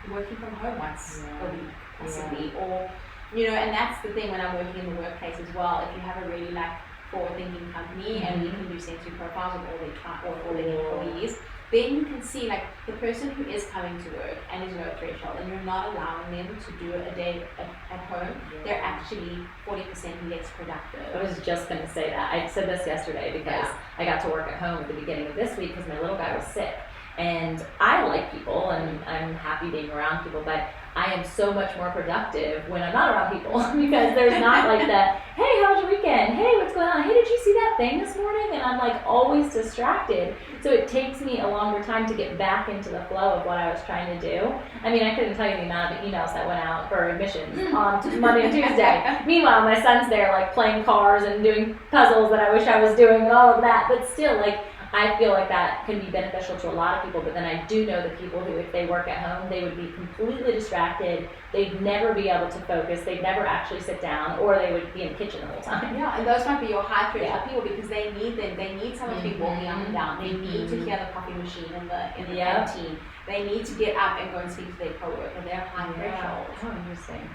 working from home once a week, possibly. Or, and that's the thing when I'm working in the workplace as well. If you have a really like forward-thinking company and we can do sensory profiles with all their employees, then you can see like the person who is coming to work and is low threshold and you're not allowing them to do a day at home, they're actually 40% less productive. I was just going to say that. I said this yesterday because I got to work at home at the beginning of this week because my little guy was sick. And I like people and I'm happy being around people, but I am so much more productive when I'm not around people because there's not like the, hey, how was your weekend? Hey, what's going on? Hey, did you see that thing this morning? And I'm like always distracted. So it takes me a longer time to get back into the flow of what I was trying to do. I mean, I couldn't tell you the amount of emails that went out for admissions on Monday and Tuesday. Meanwhile, my son's there like playing cars and doing puzzles that I wish I was doing and all of that. But still, like, I feel like that can be beneficial to a lot of people, but then I do know the people who, if they work at home, they would be completely distracted. They'd never be able to focus. They'd never actually sit down, or they would be in the kitchen the whole time. Yeah, and those might be your high threshold people because they need them. They need someone to be walking up and down. They need to hear the coffee machine in the canteen. They need to get up and go and speak to their coworker. They're high threshold. Oh, interesting.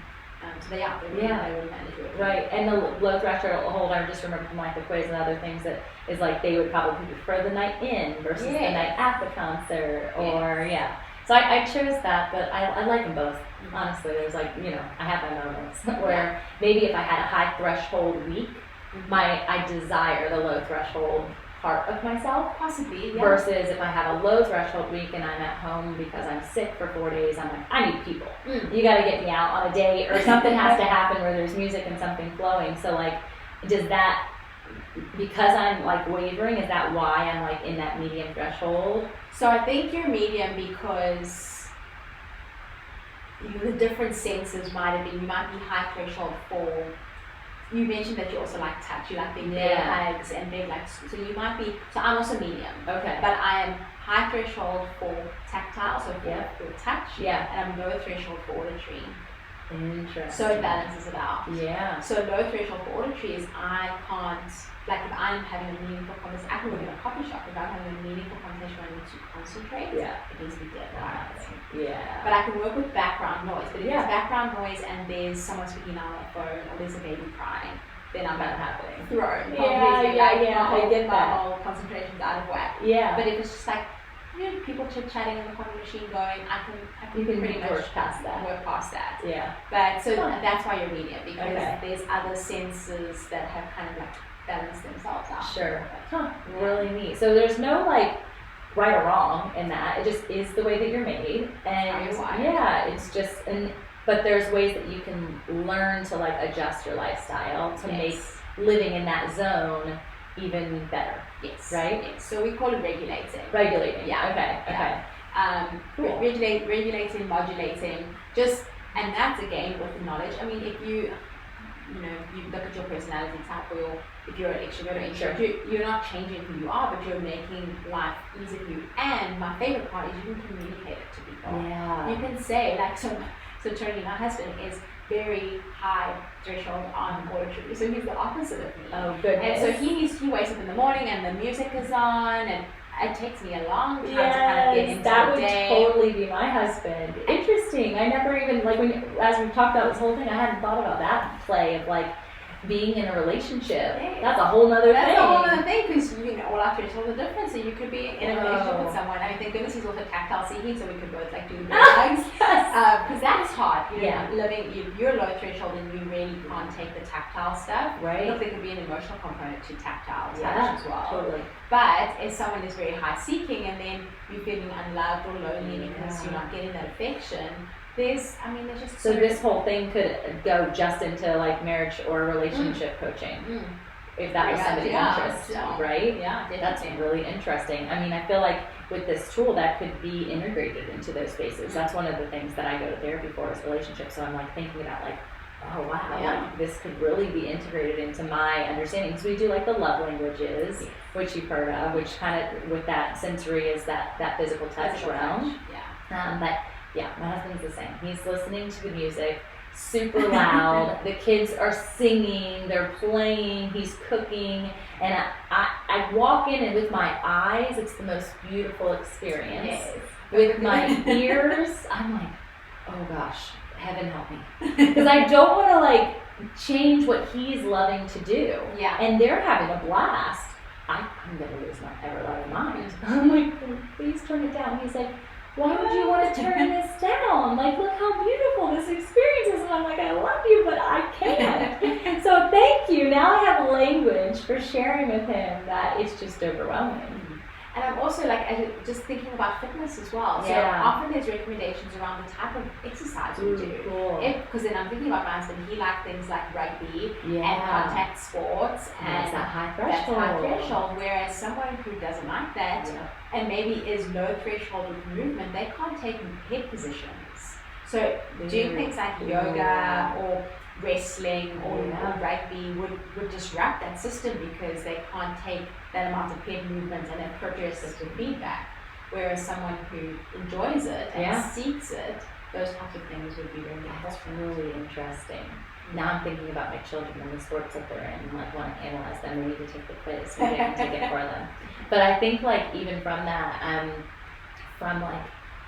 So they really manage it. Right, and the low threshold, I just remember from like the quiz and other things that is like they would probably prefer the night in versus the night at the concert, or So I chose that, but I like them both. Honestly, there's like, I have my moments where maybe if I had a high threshold week, I desire the low threshold part of myself, possibly, versus if I have a low threshold week and I'm at home because I'm sick for 4 days, I'm like, I need people. You got to get me out on a date, or something has to happen where there's music and something flowing. So like, does that, because I'm like wavering, is that why I'm like in that medium threshold? So I think you're medium because the different senses might have been, you might be high threshold for, you mentioned that you also like touch, you like big hugs and big like, so you might be, so I'm also medium. Okay. But I am high threshold for tactile, so for touch, and I'm low threshold for auditory. Interesting. So it balances it out. Yeah. So low threshold for auditory is I can't, like if I'm having a meaningful conversation, I can work in a coffee shop, if I'm having a meaningful conversation where I need to concentrate, it needs to be dead quiet. But I can work with background noise, but if there's background noise and there's someone speaking on the phone or there's a baby crying, then I'm not happening. Thrown. I get my whole concentration's out of whack. Yeah. But if it's just like, people chit-chatting in the coffee machine going, I can pretty much work past that. Yeah. But so that's why you're medium, because there's other senses that have kind of like balanced themselves out. Sure. Really neat. So there's no like right or wrong in that. It just is the way that you're made. And it's just but there's ways that you can learn to like adjust your lifestyle to make living in that zone even better. Yes. Right? Yes. So we call it regulating. Regulating. Yeah. Okay. Cool. Regulating, modulating, and that's again with the knowledge. I mean, if you look at your personality type, or if you're an extrovert or introvert, you're not changing who you are, but you're making life easier for you. And my favorite part is you can communicate it to people. Yeah. You can say, like, so Tony, my husband, is very high threshold on auditory, so he's the opposite of me. Oh, goodness. And so he wakes up in the morning and the music is on, and it takes me a long time to kind of get into that the day. Would totally be my husband. Interesting. I never even, like, as we talked about this whole thing, I hadn't thought about that play of like being in a relationship. That's a whole nother thing. That's a whole other thing, because all our thresholds are different. So you could be in a relationship with someone. I mean, thank goodness he's also tactile seeking, so we could both like do the hugs. Because that's hard. You're low threshold and you really can't take the tactile stuff. Right. Look, there could be an emotional component to tactile touch as well. Totally. But if someone is very high seeking and then you're feeling unloved or lonely because you're not getting that affection, there's just so this whole thing could go just into like marriage or relationship coaching, if that was somebody's interest, right? Yeah, that's really interesting. I mean, I feel like with this tool that could be integrated into those spaces. That's one of the things that I go to therapy for is relationships. So I'm like thinking about like, oh wow, like this could really be integrated into my understanding. Because we do like the love languages, which you've heard of, which kind of with that sensory is that physical touch realm. Yeah. But Yeah, my husband's the same. He's listening to the music super loud. The kids are singing, they're playing, he's cooking, and I walk in, and with my eyes, it's the most beautiful experience. Yes. With my ears, I'm like, oh gosh, heaven help me. Because I don't want to like change what he's loving to do. Yeah. And they're having a blast. I'm gonna lose my ever-loving mind. I'm like, please turn it down. He's like, why would you want to turn this down? Like, look how beautiful this experience is. And I'm like, I love you, but I can't. So thank you. Now I have language for sharing with him that it's just overwhelming. And I'm also like just thinking about fitness as well. So Yeah. often there's recommendations around the type of exercise we do. Cool. Because then I'm thinking about my husband, he liked things like rugby Yeah. and contact sports That's and that high that's threshold. high threshold. Whereas someone who doesn't like that Yeah. and maybe is low threshold with movement, they can't take head positions. So doing things like yoga or wrestling or rugby would disrupt that system because they can't take that amount of head movement and appropriate system feedback. Whereas someone who enjoys it and seeks it, those types of things would be really That's helpful. really interesting. Now I'm thinking about my children and the sports that they're in, and like want to analyze them. We need to take the quiz. Maybe I can take it for them. But I think like even from that, from like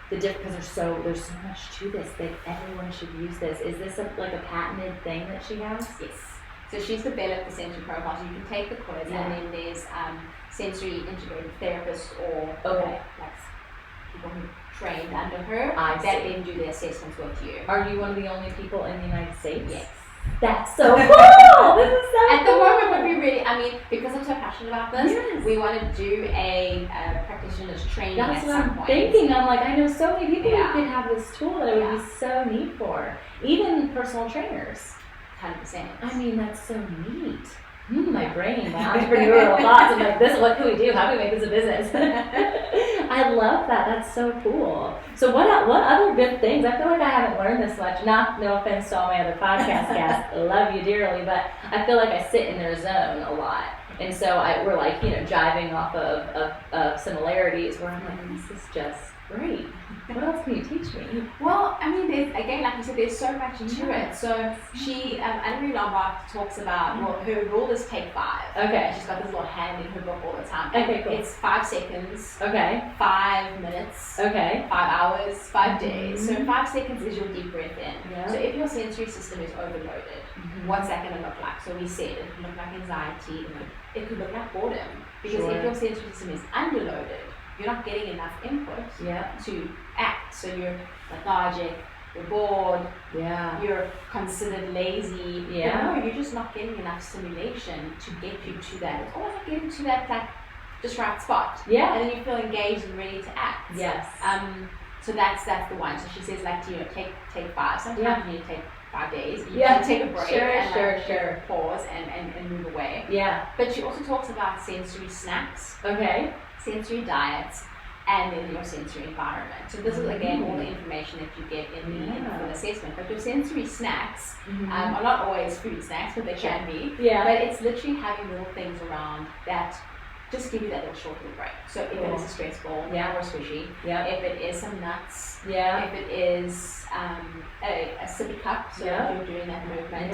the different, because there's so much to this that everyone should use this. Is this like a patented thing that she has? Yes. So she's developed the sensory profile. So you can take the quiz, and then there's sensory integrated therapists or like people who trained under her that then do the assessments with you. Are you one of the only people in the United States? Yes. That's so cool! This is so At cool. the moment, but we really, I mean, because I'm so passionate about this, Yes. we want to do a practitioner's training That's at what some I'm point. thinking. I'm like, I know so many people who Yeah. could have this tool that it would be so neat for. Even personal trainers. 100%. I mean, that's so neat. My brain, my entrepreneurial thoughts. I'm like, what can we do? How can we make this a business? I love that. That's so cool. So what other good things? I feel like I haven't learned this much. No offense to all my other podcast guests. I love you dearly, but I feel like I sit in their zone a lot. And so we're like, jiving off of similarities where I'm like, this is just great. What else can you teach me? Well, I mean, again, like you said, there's so much to it. So she, Anne-Marie Lombard talks about, her rule is take 5. Okay. She's got this little hand in her book all the time. Okay, cool. It's 5 seconds, Okay. 5 minutes, Okay. 5 hours, 5 days. So 5 seconds is your deep breath in. Yeah. So if your sensory system is overloaded, what's that going to look like? So we said it could look like anxiety, it could look like boredom. Because if your sensory system is underloaded, you're not getting enough input to act. So you're lethargic, you're bored, you're considered lazy. Yeah. No, you're just not getting enough stimulation to get you to that. It's almost like getting to that like just right spot. Yeah. And then you feel engaged and ready to act. Yes. So that's the one. So she says like take 5. Sometimes you need to take 5 days. You Yeah. need to take a break Sure, and pause and move away. Yeah. But she also talks about sensory snacks, Okay. sensory diets, and then your sensory environment. So this is again all the information that you get in the assessment. But your sensory snacks are not always food snacks, but they can be. Yeah. But it's literally having little things around that just give you that little short little break. So if it is a stress ball or a squishy, if it is some nuts, if it is a sippy cup, so you're doing that movement.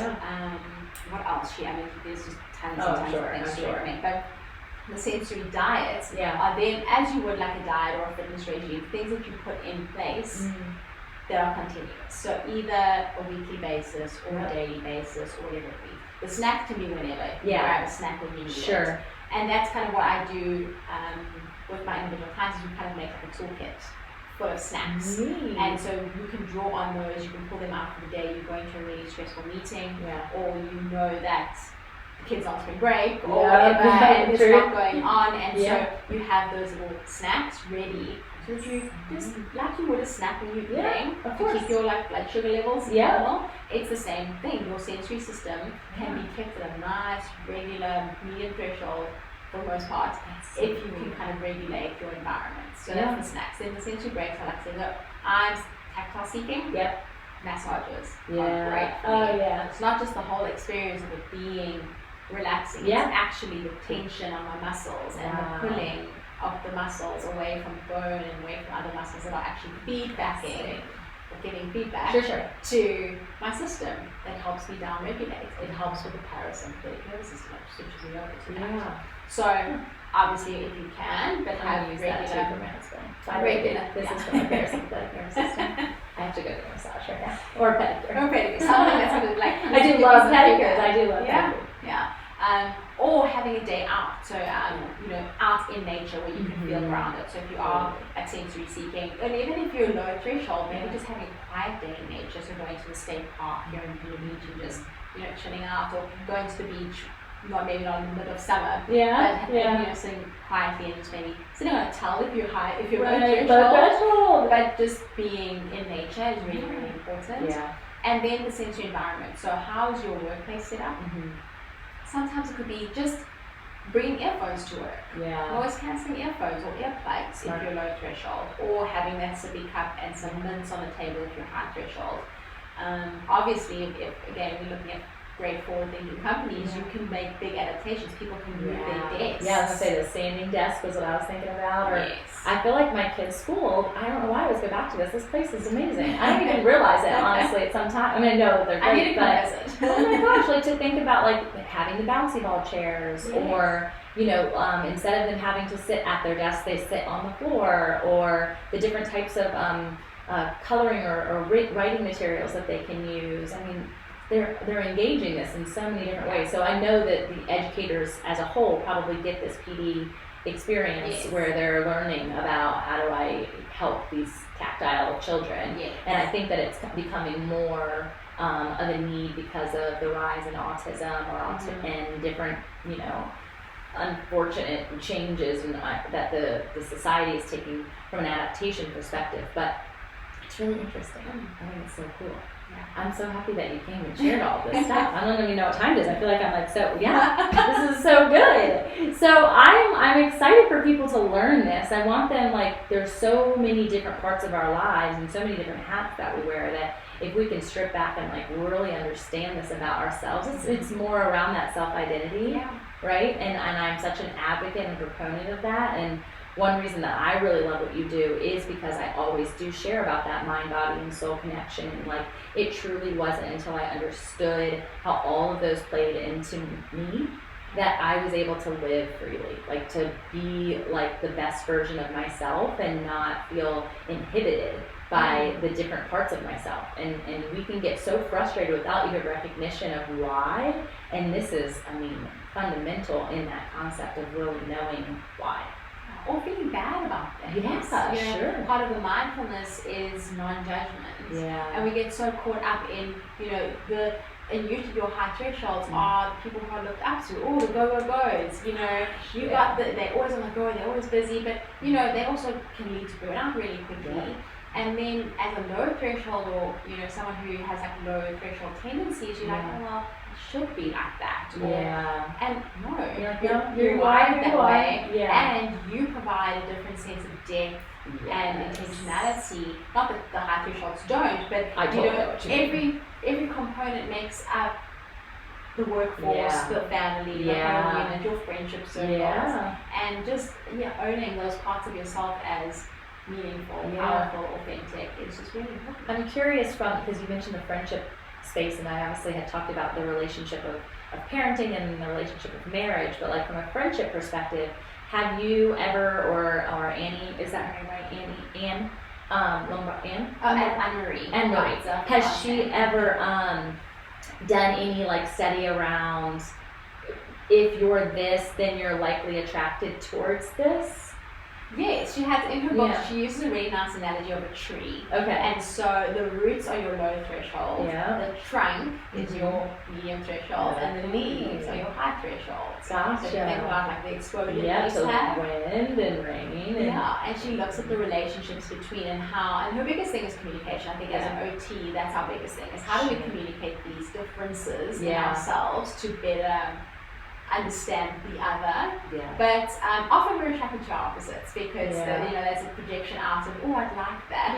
What else? There's just tons and tons of things to recommend. But the sensory diets are then, as you would like a diet or a fitness regime, things that you put in place that are continuous. So either a weekly basis or a daily basis or whatever it be. The snack can be whenever. You grab a snack when you need it. And that's kind of what I do with my individual clients, is we kind of make like a toolkit full of snacks. And so you can draw on those, you can pull them out for the day, you're going to a really stressful meeting, or you know that kids on spring break or whatever, and there's a lot going on, and so you have those little snacks ready so that you just like you would a snack when you're eating to keep your blood sugar levels normal. It's the same thing. Your sensory system can be kept at a nice, regular, medium threshold for the most part if you can kind of regulate your environment. So that's the snacks. Then the sensory breaks, I like to say, look, I'm tactile seeking. Massages are great for me. It's not just the whole experience of it being relaxing. It's actually the tension on my muscles and the pulling of the muscles away from the bone and away from other muscles that are actually feedbacking giving feedback Sure. to my system that helps me down-regulate. It helps with the parasympathetic nervous system, which switches me over to that. Yeah. So obviously, if you can, but I'm have gonna use that too for regular. my husband. By the way, this is for my parasympathetic nervous system. I have to go get a massage right now. Or pedicure. Or pedicure. Something that's good. Like I do love pedicures. I do love pedicures. Yeah. Or having a day out, so out in nature where you can feel grounded. So if you are at sensory seeking, and even if you're low threshold, maybe just having a quiet day in nature, so going to the state park here in the beach and just chilling out, or going to the beach, maybe not in the middle of summer, but sitting quietly and just maybe sitting on a towel if you're low threshold, but just being in nature is really, really important. Yeah. And then the sensory environment. So how is your workplace set up? Sometimes it could be just bringing earphones to work, noise cancelling earphones or earplugs if you're low threshold, or having that sippy cup and some mints on the table if you're high threshold. Obviously, if again we're looking at great forward-thinking companies, you can make big adaptations. People can move their desks. Yeah, I was gonna say the standing desk was what I was thinking about. Or Yes. I feel like my kids' school. I don't know why I always go back to this. This place is amazing. I didn't even realize it honestly at some time. I mean, I know that they're great, I need to come but visit. oh my gosh, like to think about like having the bouncy ball chairs, or instead of them having to sit at their desk, they sit on the floor, or the different types of coloring or writing materials that they can use. I mean, they're engaging this in so many different ways. So I know that the educators as a whole probably get this PD experience where they're learning about how do I help these tactile children. And I think that it's becoming more of a need because of the rise in autism and different, unfortunate changes that the society is taking from an adaptation perspective. But it's really interesting. I think it's so cool. I'm so happy that you came and shared all this stuff. I don't even know what time it is. I feel like I'm like, this is so good. So I'm excited for people to learn this. I want them, there's so many different parts of our lives and so many different hats that we wear that if we can strip back and really understand this about ourselves, it's more around that self-identity, right? And I'm such an advocate and proponent of that. And one reason that I really love what you do is because I always do share about that mind, body, and soul connection. And it truly wasn't until I understood how all of those played into me that I was able to live freely, to be the best version of myself and not feel inhibited by the different parts of myself. And we can get so frustrated without even recognition of why. And this is, fundamental in that concept of really knowing why. Or feeling bad about things. Yeah, sure. Part of the mindfulness is non-judgment. Yeah. And we get so caught up in, and usually your high thresholds are the people who are looked up to. Oh, the go-go-goes. They're always on the go, they're always busy, but, they also can lead to burnout really quickly. Yeah. And then as a low threshold or, someone who has low threshold tendencies, you're like, oh, well, should be like that. And no, you're wired that way, and you provide a different sense of depth and intentionality. Not that the high thresholds don't, but every component makes up the workforce, the family, the home unit, your friendship circles, and just owning those parts of yourself as meaningful, powerful, authentic. It's just really important. I'm curious because you mentioned the friendship space, and I obviously had talked about the relationship of parenting and the relationship of marriage, but from a friendship perspective, have you ever, or Annie, is that her name right? Anne Anne-Marie. Anne-Marie. Has she ever done any study around if you're this, then you're likely attracted towards this? Yes, she has in her book. She uses a really nice analogy of a tree. Okay. And so the roots are your low threshold. Yeah. The trunk is your medium threshold, and the leaves are your high threshold. Gotcha. So you think about the exposure leaves have. Wind and rain. And she looks at the relationships between and her biggest thing is communication. I think as an OT, that's our biggest thing, is how do we communicate these differences in ourselves to better understand the other, but often we're attracted to our opposites because there's a projection out of, oh, I'd like that.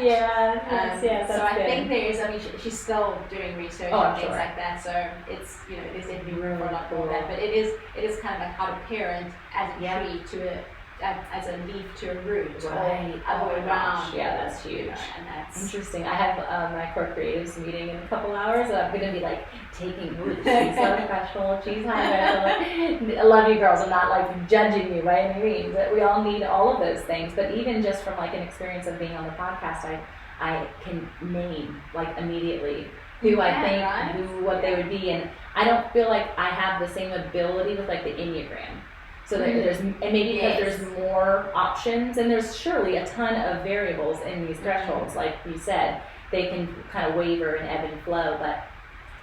So I think there is. She's still doing research and things like that. So it's there's definitely room for a lot more of that. But it is kind of how to parent as a tree to as a leaf to a root, Right. or other way around. Yeah, that's huge. And that's Interesting. I have my core creatives meeting in a couple hours, and I'm going to be like taking she's low threshold, she's high threshold. I love you girls. I'm not like judging you by any means. But we all need all of those things. But even just from like an experience of being on the podcast, I can name like immediately who I think, right? what they would be, and I don't feel like I have the same ability with like the Enneagram. So that there's, and maybe because there's more options, and there's surely a ton of variables in these thresholds, like you said, they can kind of waver and ebb and flow, but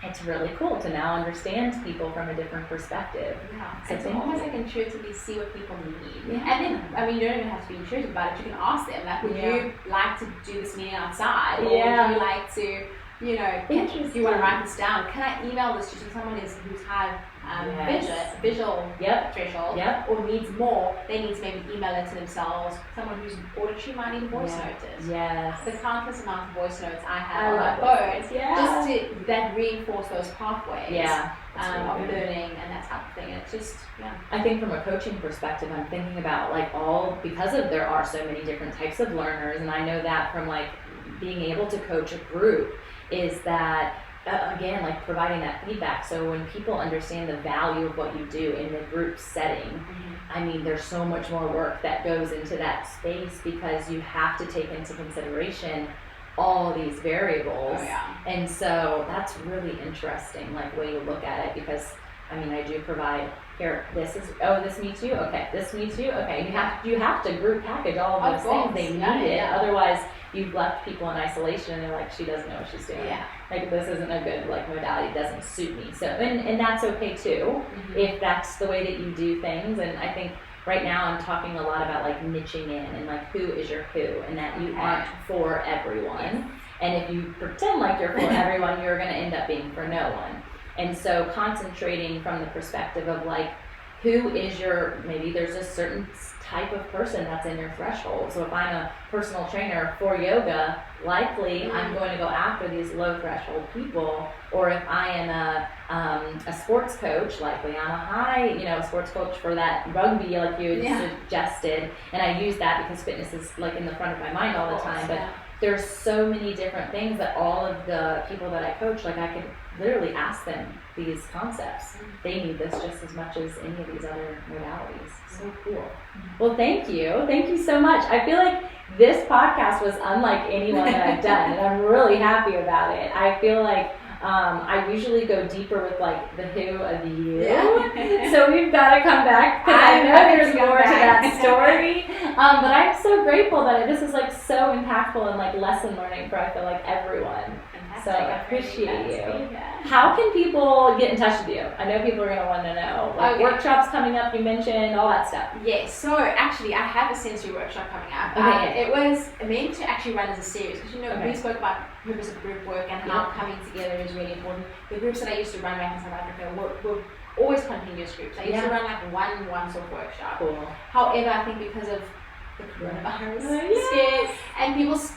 it's really cool to now understand people from a different perspective. Yeah, So it's almost like intuitively see what people need. Yeah. And then, I mean, you don't even have to be intuitive about it, you can ask them, like, would you like to do this meeting outside? Or would you like to, you know, do you want to write this down? Can I email this to someone who's had visual threshold or needs more? They need to maybe email it to themselves. Someone who's auditory might need a voice notice. Yes. The countless amount of voice notes I have on my phone, just to that reinforce those pathways of learning and that type of thing. And it's just, I think from a coaching perspective, I'm thinking about like because of there are so many different types of learners, and I know that from like being able to coach a group is that again, like providing that feedback. So when people understand the value of what you do in the group setting, I mean, there's so much more work that goes into that space because you have to take into consideration all these variables. And so that's really interesting, like way to look at it, because I mean, I do provide here, this meets you, okay, this meets you, okay. You have to group package all of those things. They need it. Otherwise, you've left people in isolation and they're like, she doesn't know what she's doing. Like, this isn't a good like modality, it doesn't suit me. So, and that's okay too, if that's the way that you do things. And I think right now I'm talking a lot about like niching in and like who is your who, and that you aren't for everyone. And if you pretend like you're for everyone, you're going to end up being for no one. And so concentrating from the perspective of like, who is maybe there's a certain type of person that's in your threshold. So if I'm a personal trainer for yoga, likely I'm going to go after these low threshold people. Or if I am a sports coach, likely I'm a high, sports coach for that rugby, like you had suggested. And I use that because fitness is like in the front of my mind all the time. But there's so many different things that all of the people that I coach, like I could literally ask them these concepts. They need this just as much as any of these other modalities. So cool. Well, thank you. Thank you so much. I feel like this podcast was unlike anyone that I've done, and I'm really happy about it. I feel like I usually go deeper with like the who of you. So we've got to come back because I know there's more to that story. But I'm so grateful that this is like so impactful and like lesson learning for I feel like everyone. So I appreciate you. How can people get in touch with you? I know people are going to want to know. Like workshops coming up, you mentioned, all that stuff. Yes, so actually I have a sensory workshop coming up. It was meant to actually run as a series because we spoke about purpose of group work and how coming together is really important. The groups that I used to run back in South Africa were always continuous groups. I used to run like one once-off workshop. Cool. However, I think because of the coronavirus scares and people's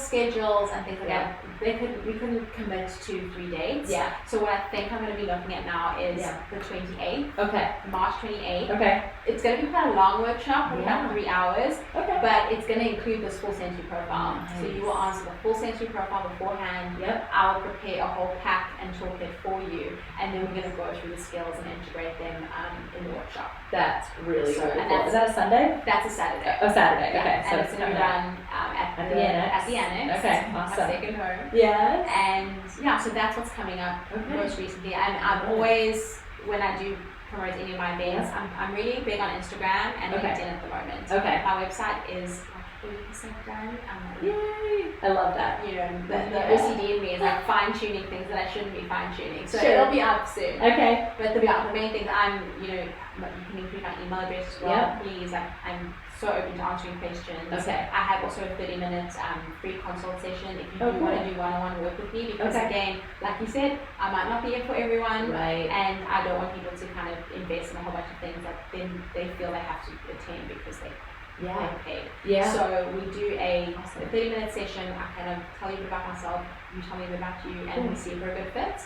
schedules and things like that, we couldn't commit to 3 dates. So what I think I'm going to be looking at now is the 28th. March 28th. It's going to be quite a long workshop, about 3 hours. But it's going to include this full sensory profile. So you will answer the full sensory profile beforehand. I will prepare a whole pack and toolkit for you, and then we're going to go through the skills and integrate them in the workshop. That's really cool. And is that a Sunday? That's a Saturday. Oh, Saturday. Okay. And it's going to be run at the annex. Awesome. My second home. Yes. And so that's what's coming up most recently. And I'm always, when I do promote any of my events, I'm really big on Instagram and LinkedIn at the moment. My website is like 80% done. Yay! I love that. The OCD in me is like fine-tuning things that I shouldn't be fine-tuning. So it'll be up soon. But the main thing that you can include my email address as well. Please, I'm so open to answering questions. I have also a 30-minute free consult session if you do want to do one-on-one work with me, because again, like you said, I might not be here for everyone, and I don't want people to kind of invest in a whole bunch of things that then they feel they have to attend because they paid. So we do a 30-minute session. I kind of tell you a bit about myself, you tell me a bit about you, and we see if we're a good fit.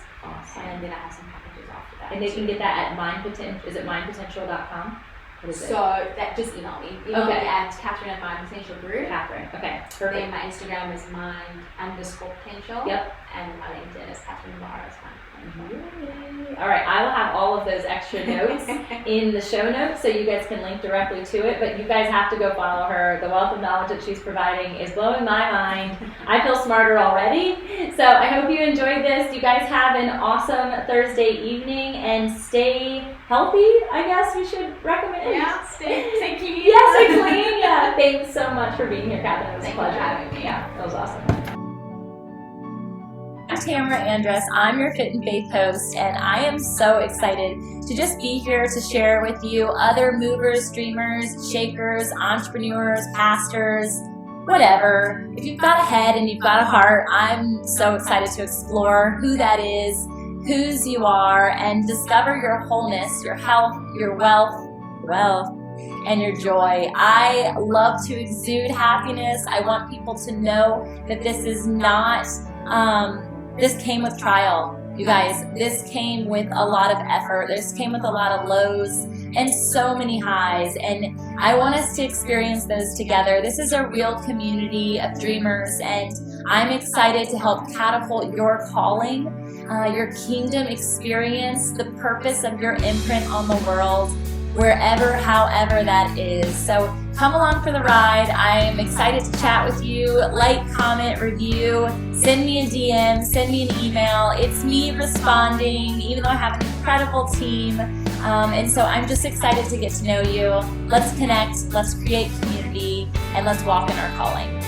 And then I have some packages after that. And they can get that at mindpotential. Is it mindpotential.com? What is it? So that just email me. Email me at Catherine at Mind Potential Group. Catherine. Okay. Then Perfect. my Instagram is mind_potential. Yep. And my LinkedIn is Catherine Divaris. All right, I will have all of those extra notes in the show notes so you guys can link directly to it, but you guys have to go follow her. The wealth of knowledge that she's providing is blowing my mind. I feel smarter already. So I hope you enjoyed this. You guys have an awesome Thursday evening and stay healthy, I guess we should recommend. Yeah, stay clean. Yes, stay clean. Yeah, thanks so much for being here, Catherine. It was a Thank you pleasure. for having me. Yeah, it was awesome. I'm Tamra Andress. I'm your Fit and Faith host, and I am so excited to just be here to share with you other movers, dreamers, shakers, entrepreneurs, pastors, whatever. If you've got a head and you've got a heart, I'm so excited to explore who that is, whose you are, and discover your wholeness, your health, your wealth, and your joy. I love to exude happiness. I want people to know that this is not, this came with trial. You guys, this came with a lot of effort. This came with a lot of lows and so many highs. And I want us to experience those together. This is a real community of dreamers, and I'm excited to help catapult your calling, your kingdom experience, the purpose of your imprint on the world, wherever, however that is. So come along for the ride. I'm excited to chat with you. Like, comment, review, send me a DM, send me an email. It's me responding, even though I have an incredible team. And so I'm just excited to get to know you. Let's connect, let's create community, and let's walk in our calling.